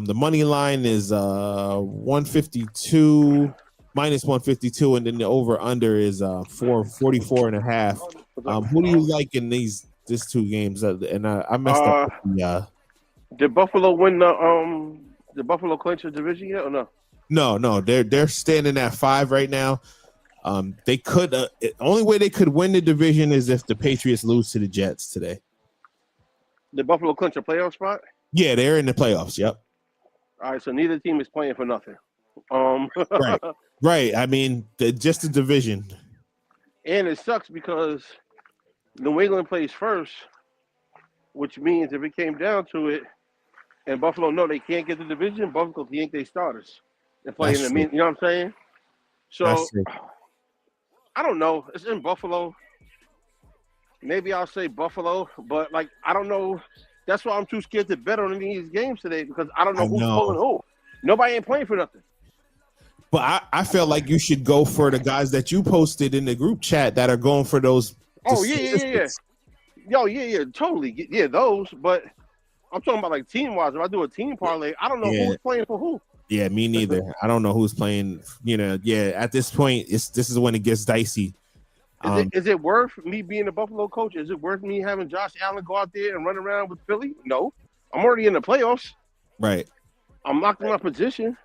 The money line is 152 minus 152, and then the over under is 44.5. Who do you like in these 2 games? And I messed up. Yeah. Did Buffalo win the Buffalo clinch the division yet or no? No. They're standing at 5 right now. They could. Only way they could win the division is if the Patriots lose to the Jets today. Did Buffalo clinch a playoff spot? Yeah, they're in the playoffs. Yep. All right, so neither team is playing for nothing. Right. I mean, just the division. And it sucks because New England plays first, which means if it came down to it, and Buffalo know they can't get the division, Buffalo can yank their starters and play in the mean. You know what I'm saying? So I don't know. It's in Buffalo. Maybe I'll say Buffalo, but I don't know. That's why I'm too scared to bet on any of these games today because I don't know who's pulling who. Nobody ain't playing for nothing. But I feel like you should go for the guys that you posted in the group chat that are going for those. Oh, yeah. Yeah, totally. Yeah, those. But I'm talking about team-wise. If I do a team parlay, I don't know who's playing for who. Yeah, me neither. I don't know who's playing. At this point, this is when it gets dicey. Is it worth me being a Buffalo coach? Is it worth me having Josh Allen go out there and run around with Philly? No. I'm already in the playoffs. Right. I'm locked in my position.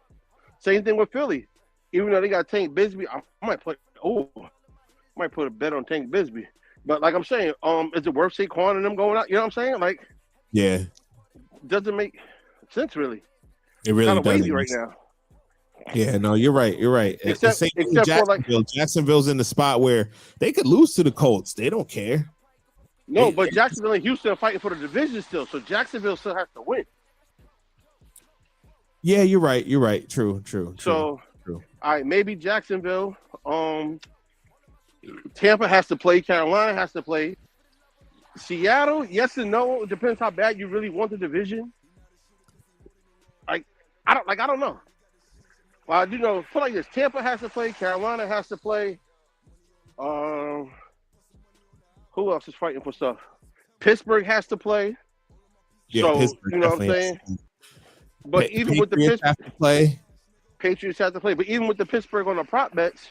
Same thing with Philly. Even though they got Tank Bisbee, I might put a bet on Tank Bisbee. But like I'm saying, is it worth Saquon and them going out? You know what I'm saying? Yeah. Doesn't make sense really. It really doesn't. Wavy right now. Yeah, no, you're right. You're right. Except Jacksonville. Jacksonville's in the spot where they could lose to the Colts. They don't care. No, but Jacksonville and Houston are fighting for the division still, so Jacksonville still has to win. Yeah, you're right. You're right. True. All right, maybe Jacksonville. Tampa has to play. Carolina has to play. Seattle, yes and no. It depends how bad you really want the division. I don't know. Well, I do know. Put like this: Tampa has to play. Carolina has to play. Who else is fighting for stuff? Pittsburgh has to play. Yeah, so Pittsburgh, you know what I'm saying. But even with the Patriots have to play. Patriots have to play. But even with the Pittsburgh on the prop bets,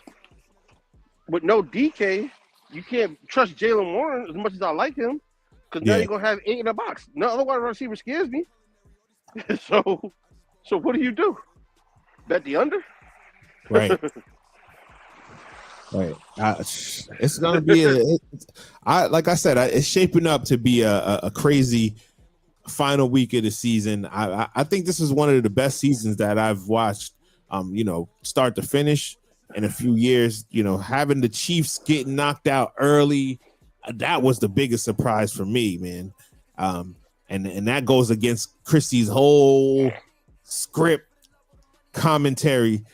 with no DK, you can't trust Jalen Warren as much as I like him, because now you're gonna have 8 in the box. No other wide receiver scares me. so what do? Bet the under? Right. Right. It's gonna be like I said, it's shaping up to be a crazy final week of the season. I think this is one of the best seasons that I've watched, start to finish in a few years. Having the Chiefs getting knocked out early, that was the biggest surprise for me, man. And that goes against Christie's whole script commentary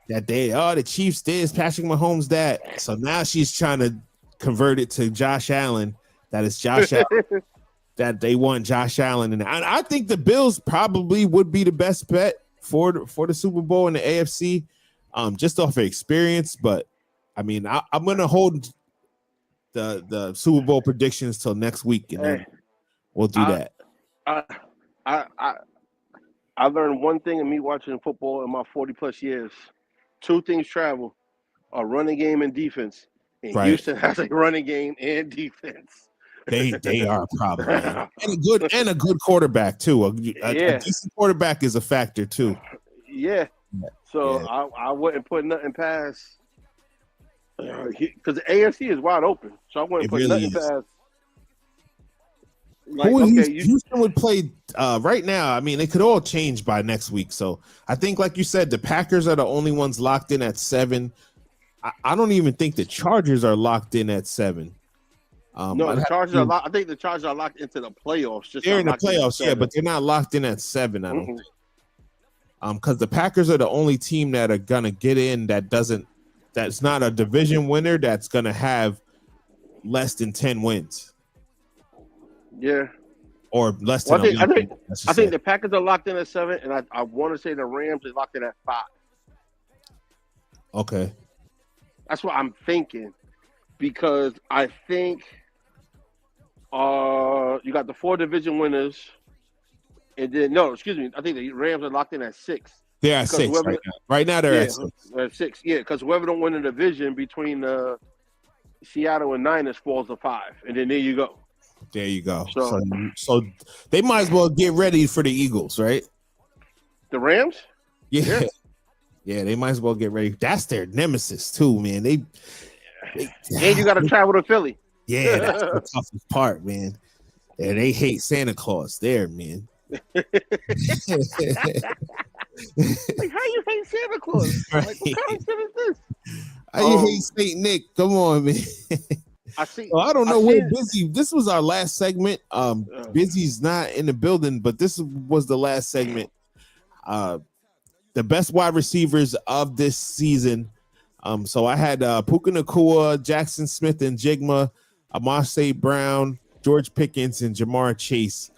that the Chiefs did Patrick Mahomes that. So now she's trying to convert it to Josh Allen. That is Josh Allen. That they want Josh Allen, and I think the Bills probably would be the best bet for the Super Bowl in the AFC, just off of experience. But I mean, I'm gonna hold the Super Bowl predictions till next week, and then we'll do that. I learned one thing in me watching football in my 40+ years. 2 things travel: a running game and defense. And Houston has a running game and defense. They are a problem, man. And a good quarterback too. A decent quarterback is a factor too. Yeah. So I wouldn't put nothing past, because the AFC is wide open. So I wouldn't put nothing past. Houston would play right now. I mean, it could all change by next week. So I think, like you said, the Packers are the only ones locked in at 7. I don't even think the Chargers are locked in at 7. No, the Chargers are locked. I think the Chargers are locked into the playoffs. They're in the playoffs, but they're not locked in at 7. I don't think. Because the Packers are the only team that are gonna get in that's not a division winner that's gonna have less than 10 wins. Yeah. Or less than. I think the Packers are locked in at 7, and I want to say the Rams are locked in at 5. Okay. That's what I'm thinking, because I think you got the 4 division winners, and then I think the Rams are locked in at 6. They're at 6 right now. Right now they're at 6. They're at 6, because whoever don't win the division between Seattle and Niners falls to 5, and then there you go. There you go. So they might as well get ready for the Eagles, right? The Rams? Yeah. Yeah, they might as well get ready. That's their nemesis too, man. They and you got to travel to Philly. Yeah, that's the toughest part, man. Yeah, they hate Santa Claus there, man. Like, how you hate Santa Claus? Right. Like, what kind of shit is this? How you hate Saint Nick? Come on, man. I don't know where Busy. This was our last segment. Busy's not in the building, but this was the last segment. The best wide receivers of this season. So I had Puka Nacua, Jackson Smith and Jigma, Amon St. Brown, George Pickens, and Jamar Chase.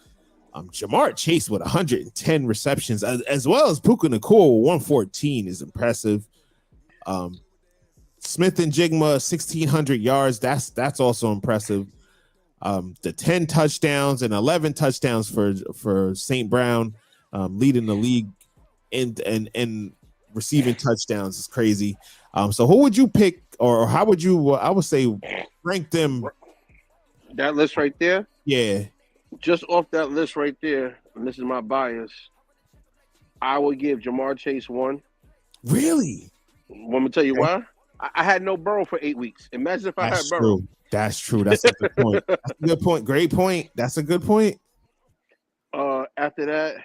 Jamar Chase with 110 receptions, as well as Puka Nacua with 114 is impressive. Smith and Jigma 1,600 yards. That's also impressive. The 10 touchdowns and 11 touchdowns for St. Brown, leading the league in receiving touchdowns is crazy. So who would you pick, or how would you? I would say rank them. That list right there. Yeah. Just off that list right there, and this is my bias, I would give Jamar Chase 1. Really? Want me to tell you why? I had no Burrow for 8 weeks. Imagine if I had Burrow. That's true. That's a good point. That's a good point. Great point. That's a good point. After that,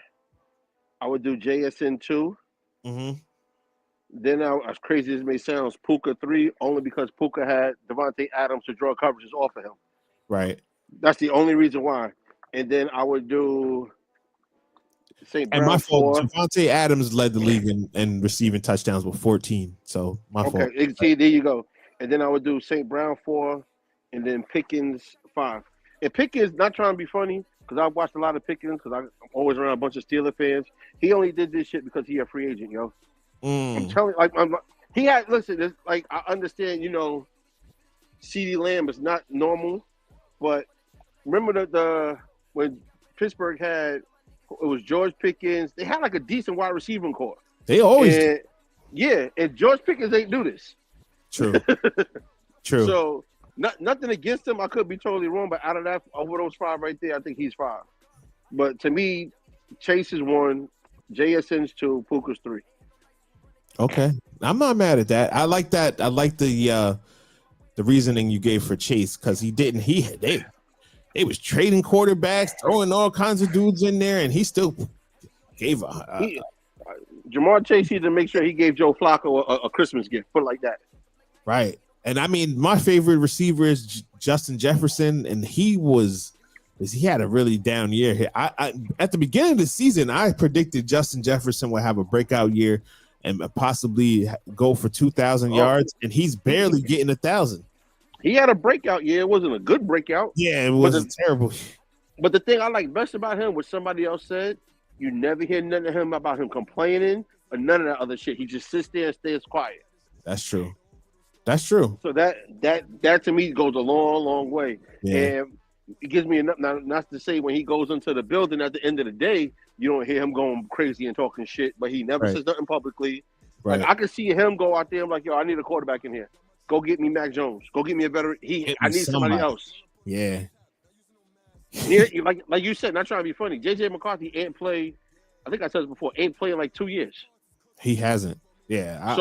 I would do JSN 2. Mm-hmm. Then, as crazy as it may sound, Puka 3, only because Puka had Devontae Adams to draw coverages off of him. Right. That's the only reason why. And then I would do St. Brown. And my fault. 4. Devontae Adams led the league in receiving touchdowns with 14. So my fault. Okay, see, there you go. And then I would do St. Brown 4, and then Pickens 5. And Pickens, not trying to be funny, because I've watched a lot of Pickens, because I'm always around a bunch of Steelers fans. He only did this shit because he a free agent, yo. I'm telling you, he had, listen, it's like, I understand, CeeDee Lamb is not normal, but remember the when Pittsburgh had, it was George Pickens, they had like a decent wide receiving core. They always Yeah, and George Pickens ain't do this. True. True. So nothing against him. I could be totally wrong, but out of that, over those 5 right there, I think he's 5. But to me, Chase is 1, JSN's 2, Puka's 3. Okay, I'm not mad at that. I like that. I like the reasoning you gave for Chase because they was trading quarterbacks, throwing all kinds of dudes in there, and he still gave Jamar Chase needed to make sure he gave Joe Flacco a Christmas gift, put it like that. Right. And I mean, my favorite receiver is Justin Jefferson, and he had a really down year here. I at the beginning of the season, I predicted Justin Jefferson would have a breakout year and possibly go for 2,000 yards, and he's barely getting 1,000. He had a breakout year. It wasn't a good breakout. Yeah, it wasn't terrible. But the thing I like best about him, what somebody else said, you never hear none of him about him complaining or none of that other shit. He just sits there and stays quiet. That's true. That's true. So that to me goes a long, long way. Yeah. And it gives me enough not to say when he goes into the building at the end of the day, you don't hear him going crazy and talking shit, but he never says nothing publicly. Right. Like I can see him go out there and like, yo, I need a quarterback in here. Go get me Mac Jones. Go get me a better. I need somebody else. Yeah. Yeah, like you said, not trying to be funny. JJ McCarthy ain't play. I think I said this before. Ain't playing like 2 years. He hasn't. Yeah.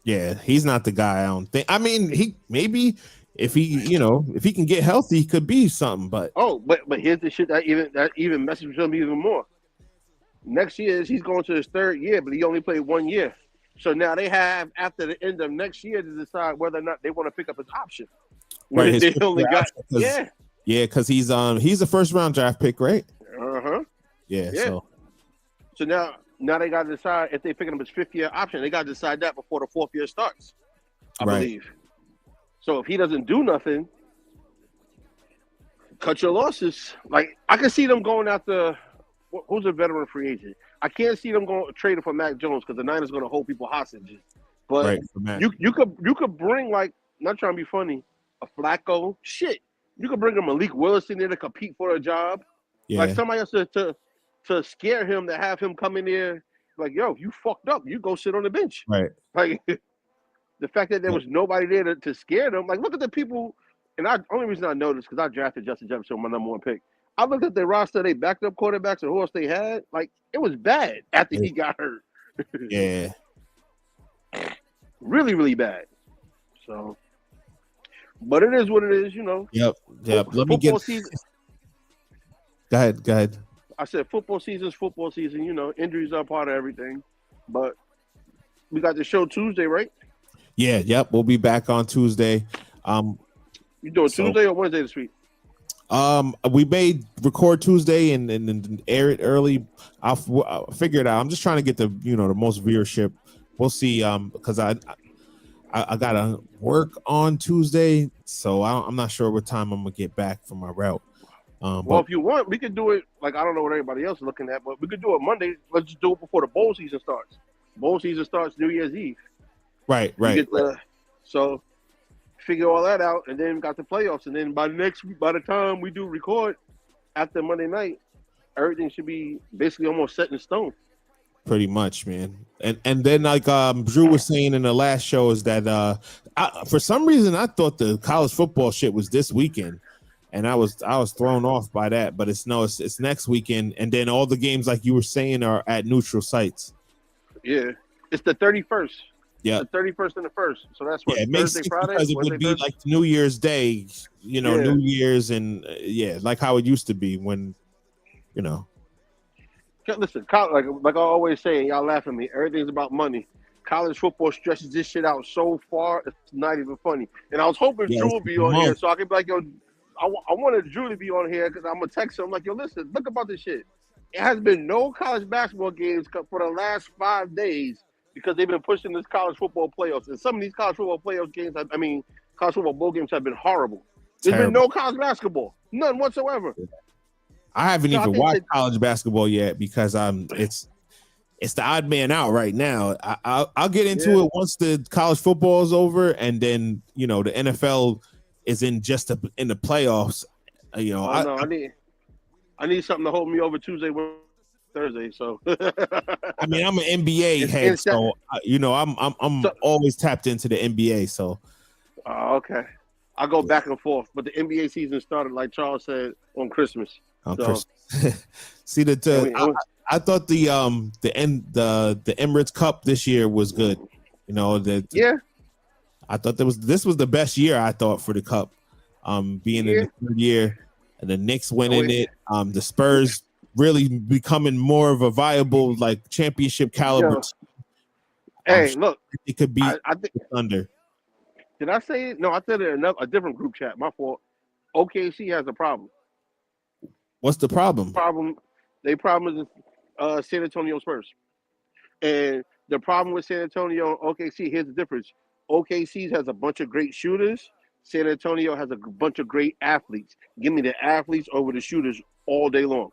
Yeah, he's not the guy. I don't think. I mean, he maybe if he can get healthy, he could be something. But but here's the shit that even messes with him even more. Next year he's going to his 3rd year, but he only played 1 year. So now they have after the end of next year to decide whether or not they want to pick up his option. Right, they only got because he's a first-round draft pick, right? Yeah. So now they got to decide if they're picking up his 5th-year option. They got to decide that before the 4th year starts, I believe. So if he doesn't do nothing, cut your losses. Like I can see them going after who's a veteran free agent. I can't see them going trading for Mac Jones because the Niners are going to hold people hostages. But you could bring, like, not trying to be funny, a Flacco. Shit, you could bring a Malik Willis in there to compete for a job. Yeah. Like somebody else to scare him, to have him come in there like, yo, you fucked up. You go sit on the bench. Right. Like the fact that there was nobody there to scare them. Like, look at the people. And only reason I know this because I drafted Justin Jefferson, my number 1 pick. I looked at their roster, they backed up quarterbacks and who else they had. Like, it was bad after he got hurt. Yeah. Really, really bad. So, but it is what it is, you know. Yep. Let me get. Season. Go ahead. I said football season's football season. You know, injuries are part of everything. But we got the show Tuesday, right? Yeah. Yep. We'll be back on Tuesday. You doing Tuesday or Wednesday this week? We may record Tuesday and air it early. I'll figure it out. I'm just trying to get the most viewership. We'll see. Because I gotta work on Tuesday, so I'm not sure what time I'm gonna get back from my route. Well, if you want, we could do it. Like, I don't know what everybody else is looking at, but we could do it Monday. Let's just do it before the bowl season starts. Bowl season starts New Year's Eve. Right. So figure all that out, and then we got the playoffs, and then by the time we do record after Monday night, everything should be basically almost set in stone. Pretty much, man. And then like Drew was saying in the last show is that for some reason I thought the college football shit was this weekend, and I was thrown off by that. But it's next weekend, and then all the games like you were saying are at neutral sites. Yeah, it's the 31st. Yeah, the 31st and the 1st. So that's what Thursday, Friday. Because it would be like New Year's Day, New Year's, and like how it used to be when, Listen, like I always say, y'all laugh at me. Everything's about money. College football stretches this shit out so far, it's not even funny. And I was hoping Drew would be on here so I could be like, yo, I wanted Drew to be on here because I'm going to text him. I'm like, yo, listen, look about this shit. It has been no college basketball games for the last 5 days because they've been pushing this college football playoffs. And some of these college football playoff games, college football bowl games have been horrible. There's been no college basketball. None whatsoever. I haven't even watched college basketball yet because it's the odd man out right now. I'll get into it once the college football is over, and then the NFL is in in the playoffs. I need something to hold me over Tuesday. Thursday. So I mean, I'm an NBA head, so I'm always tapped into the NBA. So okay, I go back and forth, but the NBA season started, like Charles said, on Christmas. Christmas. See I thought the Emirates Cup this year was good. You know yeah. I thought this was the best year I thought for the Cup. Being in the third year, and the Knicks winning it. The Spurs really becoming more of a viable like championship caliber. Hey, look, it could be Thunder. Did I say it? No, I said it in a different group chat. My fault. OKC has a problem. What's the problem? Their problem is San Antonio Spurs. And the problem with San Antonio and OKC, here's the difference. OKC has a bunch of great shooters. San Antonio has a bunch of great athletes. Give me the athletes over the shooters all day long.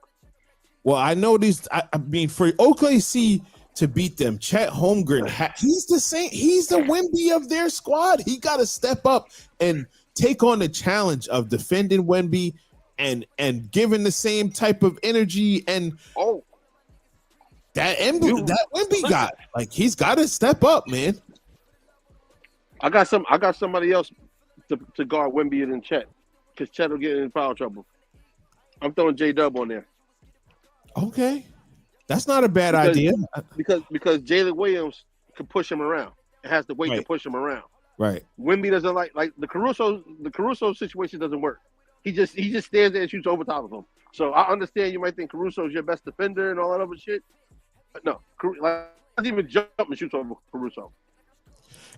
Well, I know these. I mean, for OKC to beat them, Chet Holmgren, he's the same. He's the Wemby of their squad. He got to step up and take on the challenge of defending Wemby and giving the same type of energy and that Wemby got. Like, he's got to step up, man. I got somebody else to guard Wemby and Chet, because Chet will get in foul trouble. I'm throwing J-Dub on there. Okay, that's not a bad idea. Because Jalen Williams can push him around. It has the weight to push him around. Right. Wemby doesn't like the Caruso situation doesn't work. He just stands there and shoots over top of him. So I understand you might think Caruso's your best defender and all that other shit, but no, doesn't even jump and shoot over Caruso.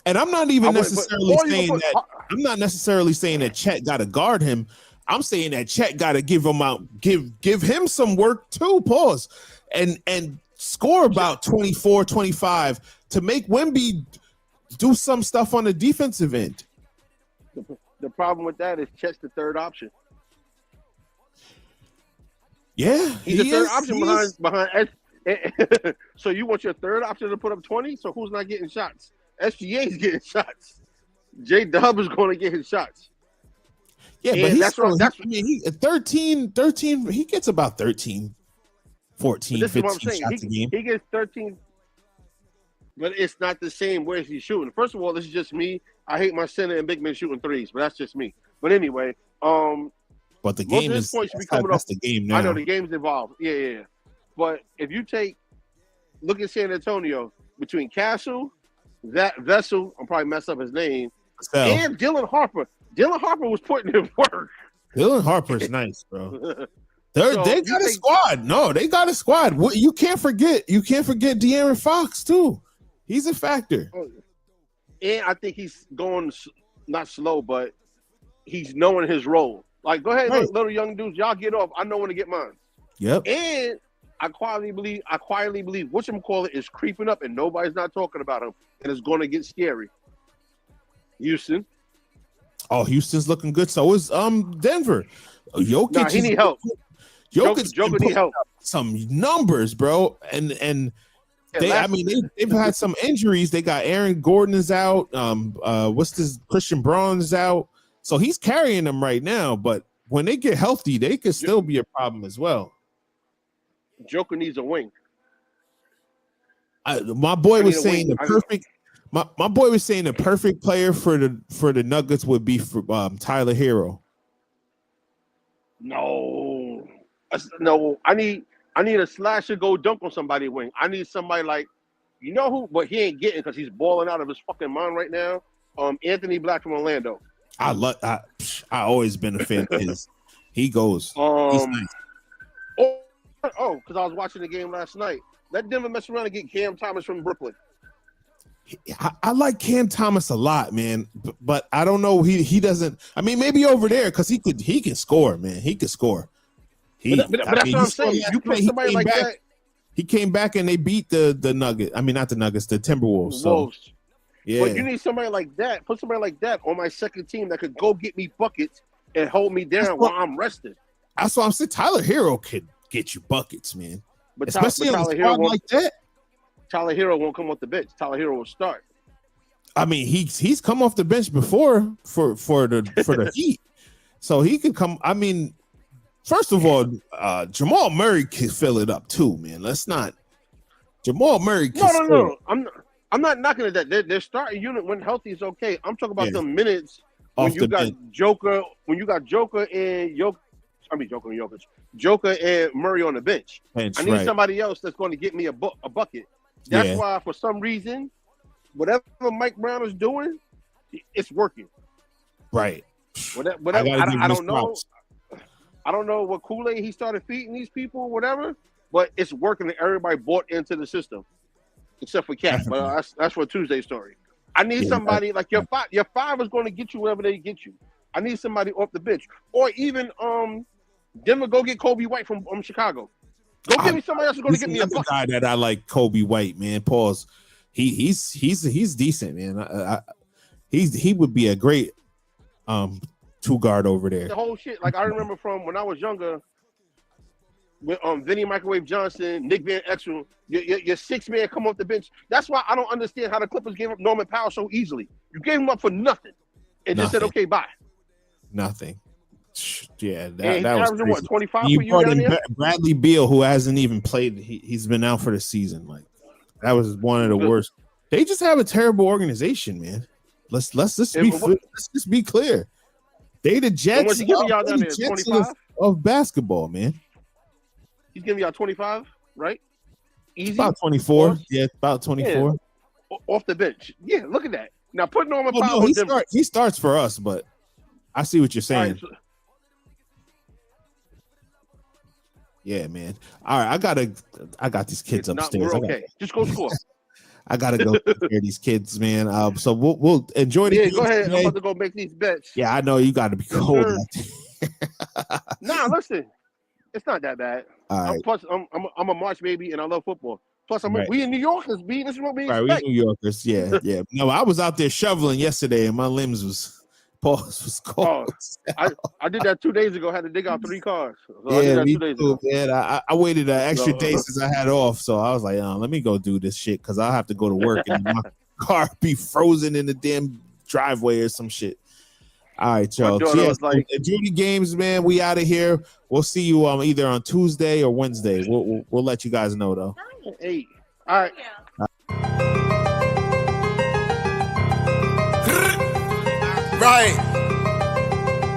And I'm not even necessarily saying that. I'm not necessarily saying that Chet got to guard him. I'm saying that Chet got to give him some work too. Pause, and score about 24, 25 to make Wemby do some stuff on the defensive end. The problem with that is Chet's the third option. Yeah, he's the third option behind. So you want your third option to put up 20? So who's not getting shots? SGA is getting shots. J-Dub is going to get his shots. Yeah, and but he 13, he gets about 13, 14, 15 shots a game. He gets 13, but it's not the same way he's shooting. First of all, this is just me. I hate my center and big men shooting threes, but that's just me. But anyway, but the game is that's the game now. I know the game's involved. Yeah. But if you look at San Antonio, between Castle, that Vessel, I'm probably mess up his name, and Dylan Harper. Dylan Harper was putting in work. Dylan Harper's nice, bro. They got a squad. No, they got a squad. You can't forget De'Aaron Fox too. He's a factor. And I think he's going not slow, but he's knowing his role. Like, go ahead, little young dudes, y'all get off. I know when to get mine. Yep. And I quietly believe whatchamacallit is creeping up, and nobody's not talking about him, and it's going to get scary. Houston. Oh, Houston's looking good. So is Denver. Jokic. He need help. Jokic need help. Some numbers, bro, and they've had some injuries. They got Aaron Gordon is out. Christian Braun is out. So he's carrying them right now. But when they get healthy, they could still be a problem as well. Joker needs a wing. My boy was saying the perfect. My boy was saying the perfect player for the Nuggets would be for Tyler Hero. No, I need a slasher go dunk on somebody wing. I need somebody like, you know who, but he ain't getting because he's balling out of his fucking mind right now. Anthony Black from Orlando. I always been a fan of his. He goes. He's nice. Because I was watching the game last night. Let Denver mess around and get Cam Thomas from Brooklyn. I like Cam Thomas a lot, man, but I don't know. He doesn't. I mean, maybe over there because he can score, man. He could score. But that's what I'm saying. You put somebody like that. He came back and they beat the Nuggets. I mean, not the Nuggets, the Timberwolves. So, yeah. But you need somebody like that. Put somebody like that on my second team that could go get me buckets and hold me down while I'm resting. That's why I'm saying Tyler Hero could get you buckets, man. But especially on a squad like that. Tyler Hero won't come off the bench. Tyler Hero will start. I mean, he's come off the bench before for the Heat, so he can come. I mean, First of all, Jamal Murray can fill it up too, man. Let's not. Jamal Murray. No. I'm not knocking at that. Their starting unit when healthy is okay. I'm talking about the minutes when you got Joker. When you got Joker and Joker and Murray on the bench. I need somebody else that's going to get me a bucket. That's why, for some reason, whatever Mike Brown is doing, it's working. Right. Whatever. I don't know. I don't know what Kool-Aid he started feeding these people, whatever, but it's working and everybody bought into the system, except for Cat. But that's for Tuesday's story. I need somebody like your five is going to get you whatever they get you. I need somebody off the bench, or even Denver go get Kobe White from Chicago. Go give me somebody else who's going to get me a bucket. Guy that I like, Kobe White, man. Pause. He's decent, man. He would be a great two guard over there. The whole shit, like I remember from when I was younger, with Vinny Microwave Johnson, Nick Van Exel, your six man come off the bench. That's why I don't understand how the Clippers gave up Norman Powell so easily. You gave him up for nothing and just said, okay, bye. Nothing. Yeah, that was crazy. What, 25 you for you brought down in there? Bradley Beal, who hasn't even played. He's been out for the season. Like that was one of the worst. They just have a terrible organization, man. Let's just be clear. They the Jets, y'all down there, 25? of basketball, man. He's giving y'all 25, right? Easy. About 24. Yeah, about 24. Yeah. Off the bench. Yeah, look at that. Now put Norman Powell. No, he starts for us, but I see what you're saying. Right, yeah, man. All right, I got these kids upstairs. We're okay. Just go score. I gotta go take care of these kids, man. So we'll enjoy the game. Go ahead. Today. I'm about to go make these bets. Yeah, I know you got to be cold. Nah, listen, it's not that bad. All right. Plus, I'm a March baby, and I love football. Plus, we in New Yorkers, B. This is what we expect. Right, we New Yorkers. Yeah. No, I was out there shoveling yesterday, and my limbs was cold. I did that 2 days ago. Had to dig out 3 cars. So yeah, I did that 2 days ago. Man. I waited an extra day since I had off, so I was like, let me go do this shit because I'll have to go to work and my car be frozen in the damn driveway or some shit. All right, y'all. Enjoy the games, man. We out of here. We'll see you either on Tuesday or Wednesday. We'll let you guys know though. 8. All right. Right.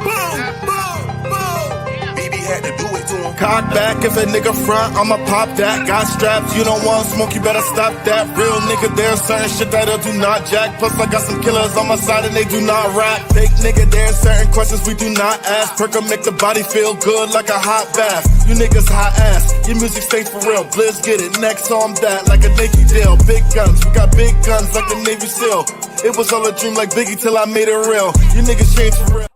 Boom, boom, boom. BB had to do it to him. Cock back if a nigga front, I'ma pop that. Got straps, you don't want smoke, you better stop that. Real nigga, there's certain shit that I do not jack. Plus I got some killers on my side and they do not rap. Fake nigga, there's certain questions we do not ask. Perk make the body feel good like a hot bath. You niggas hot ass, your music stay for real. Blizz get it, next on that like a Nike deal. Big guns, we got big guns like the Navy SEAL. It was all a dream like Biggie till I made it real. You niggas changed for real.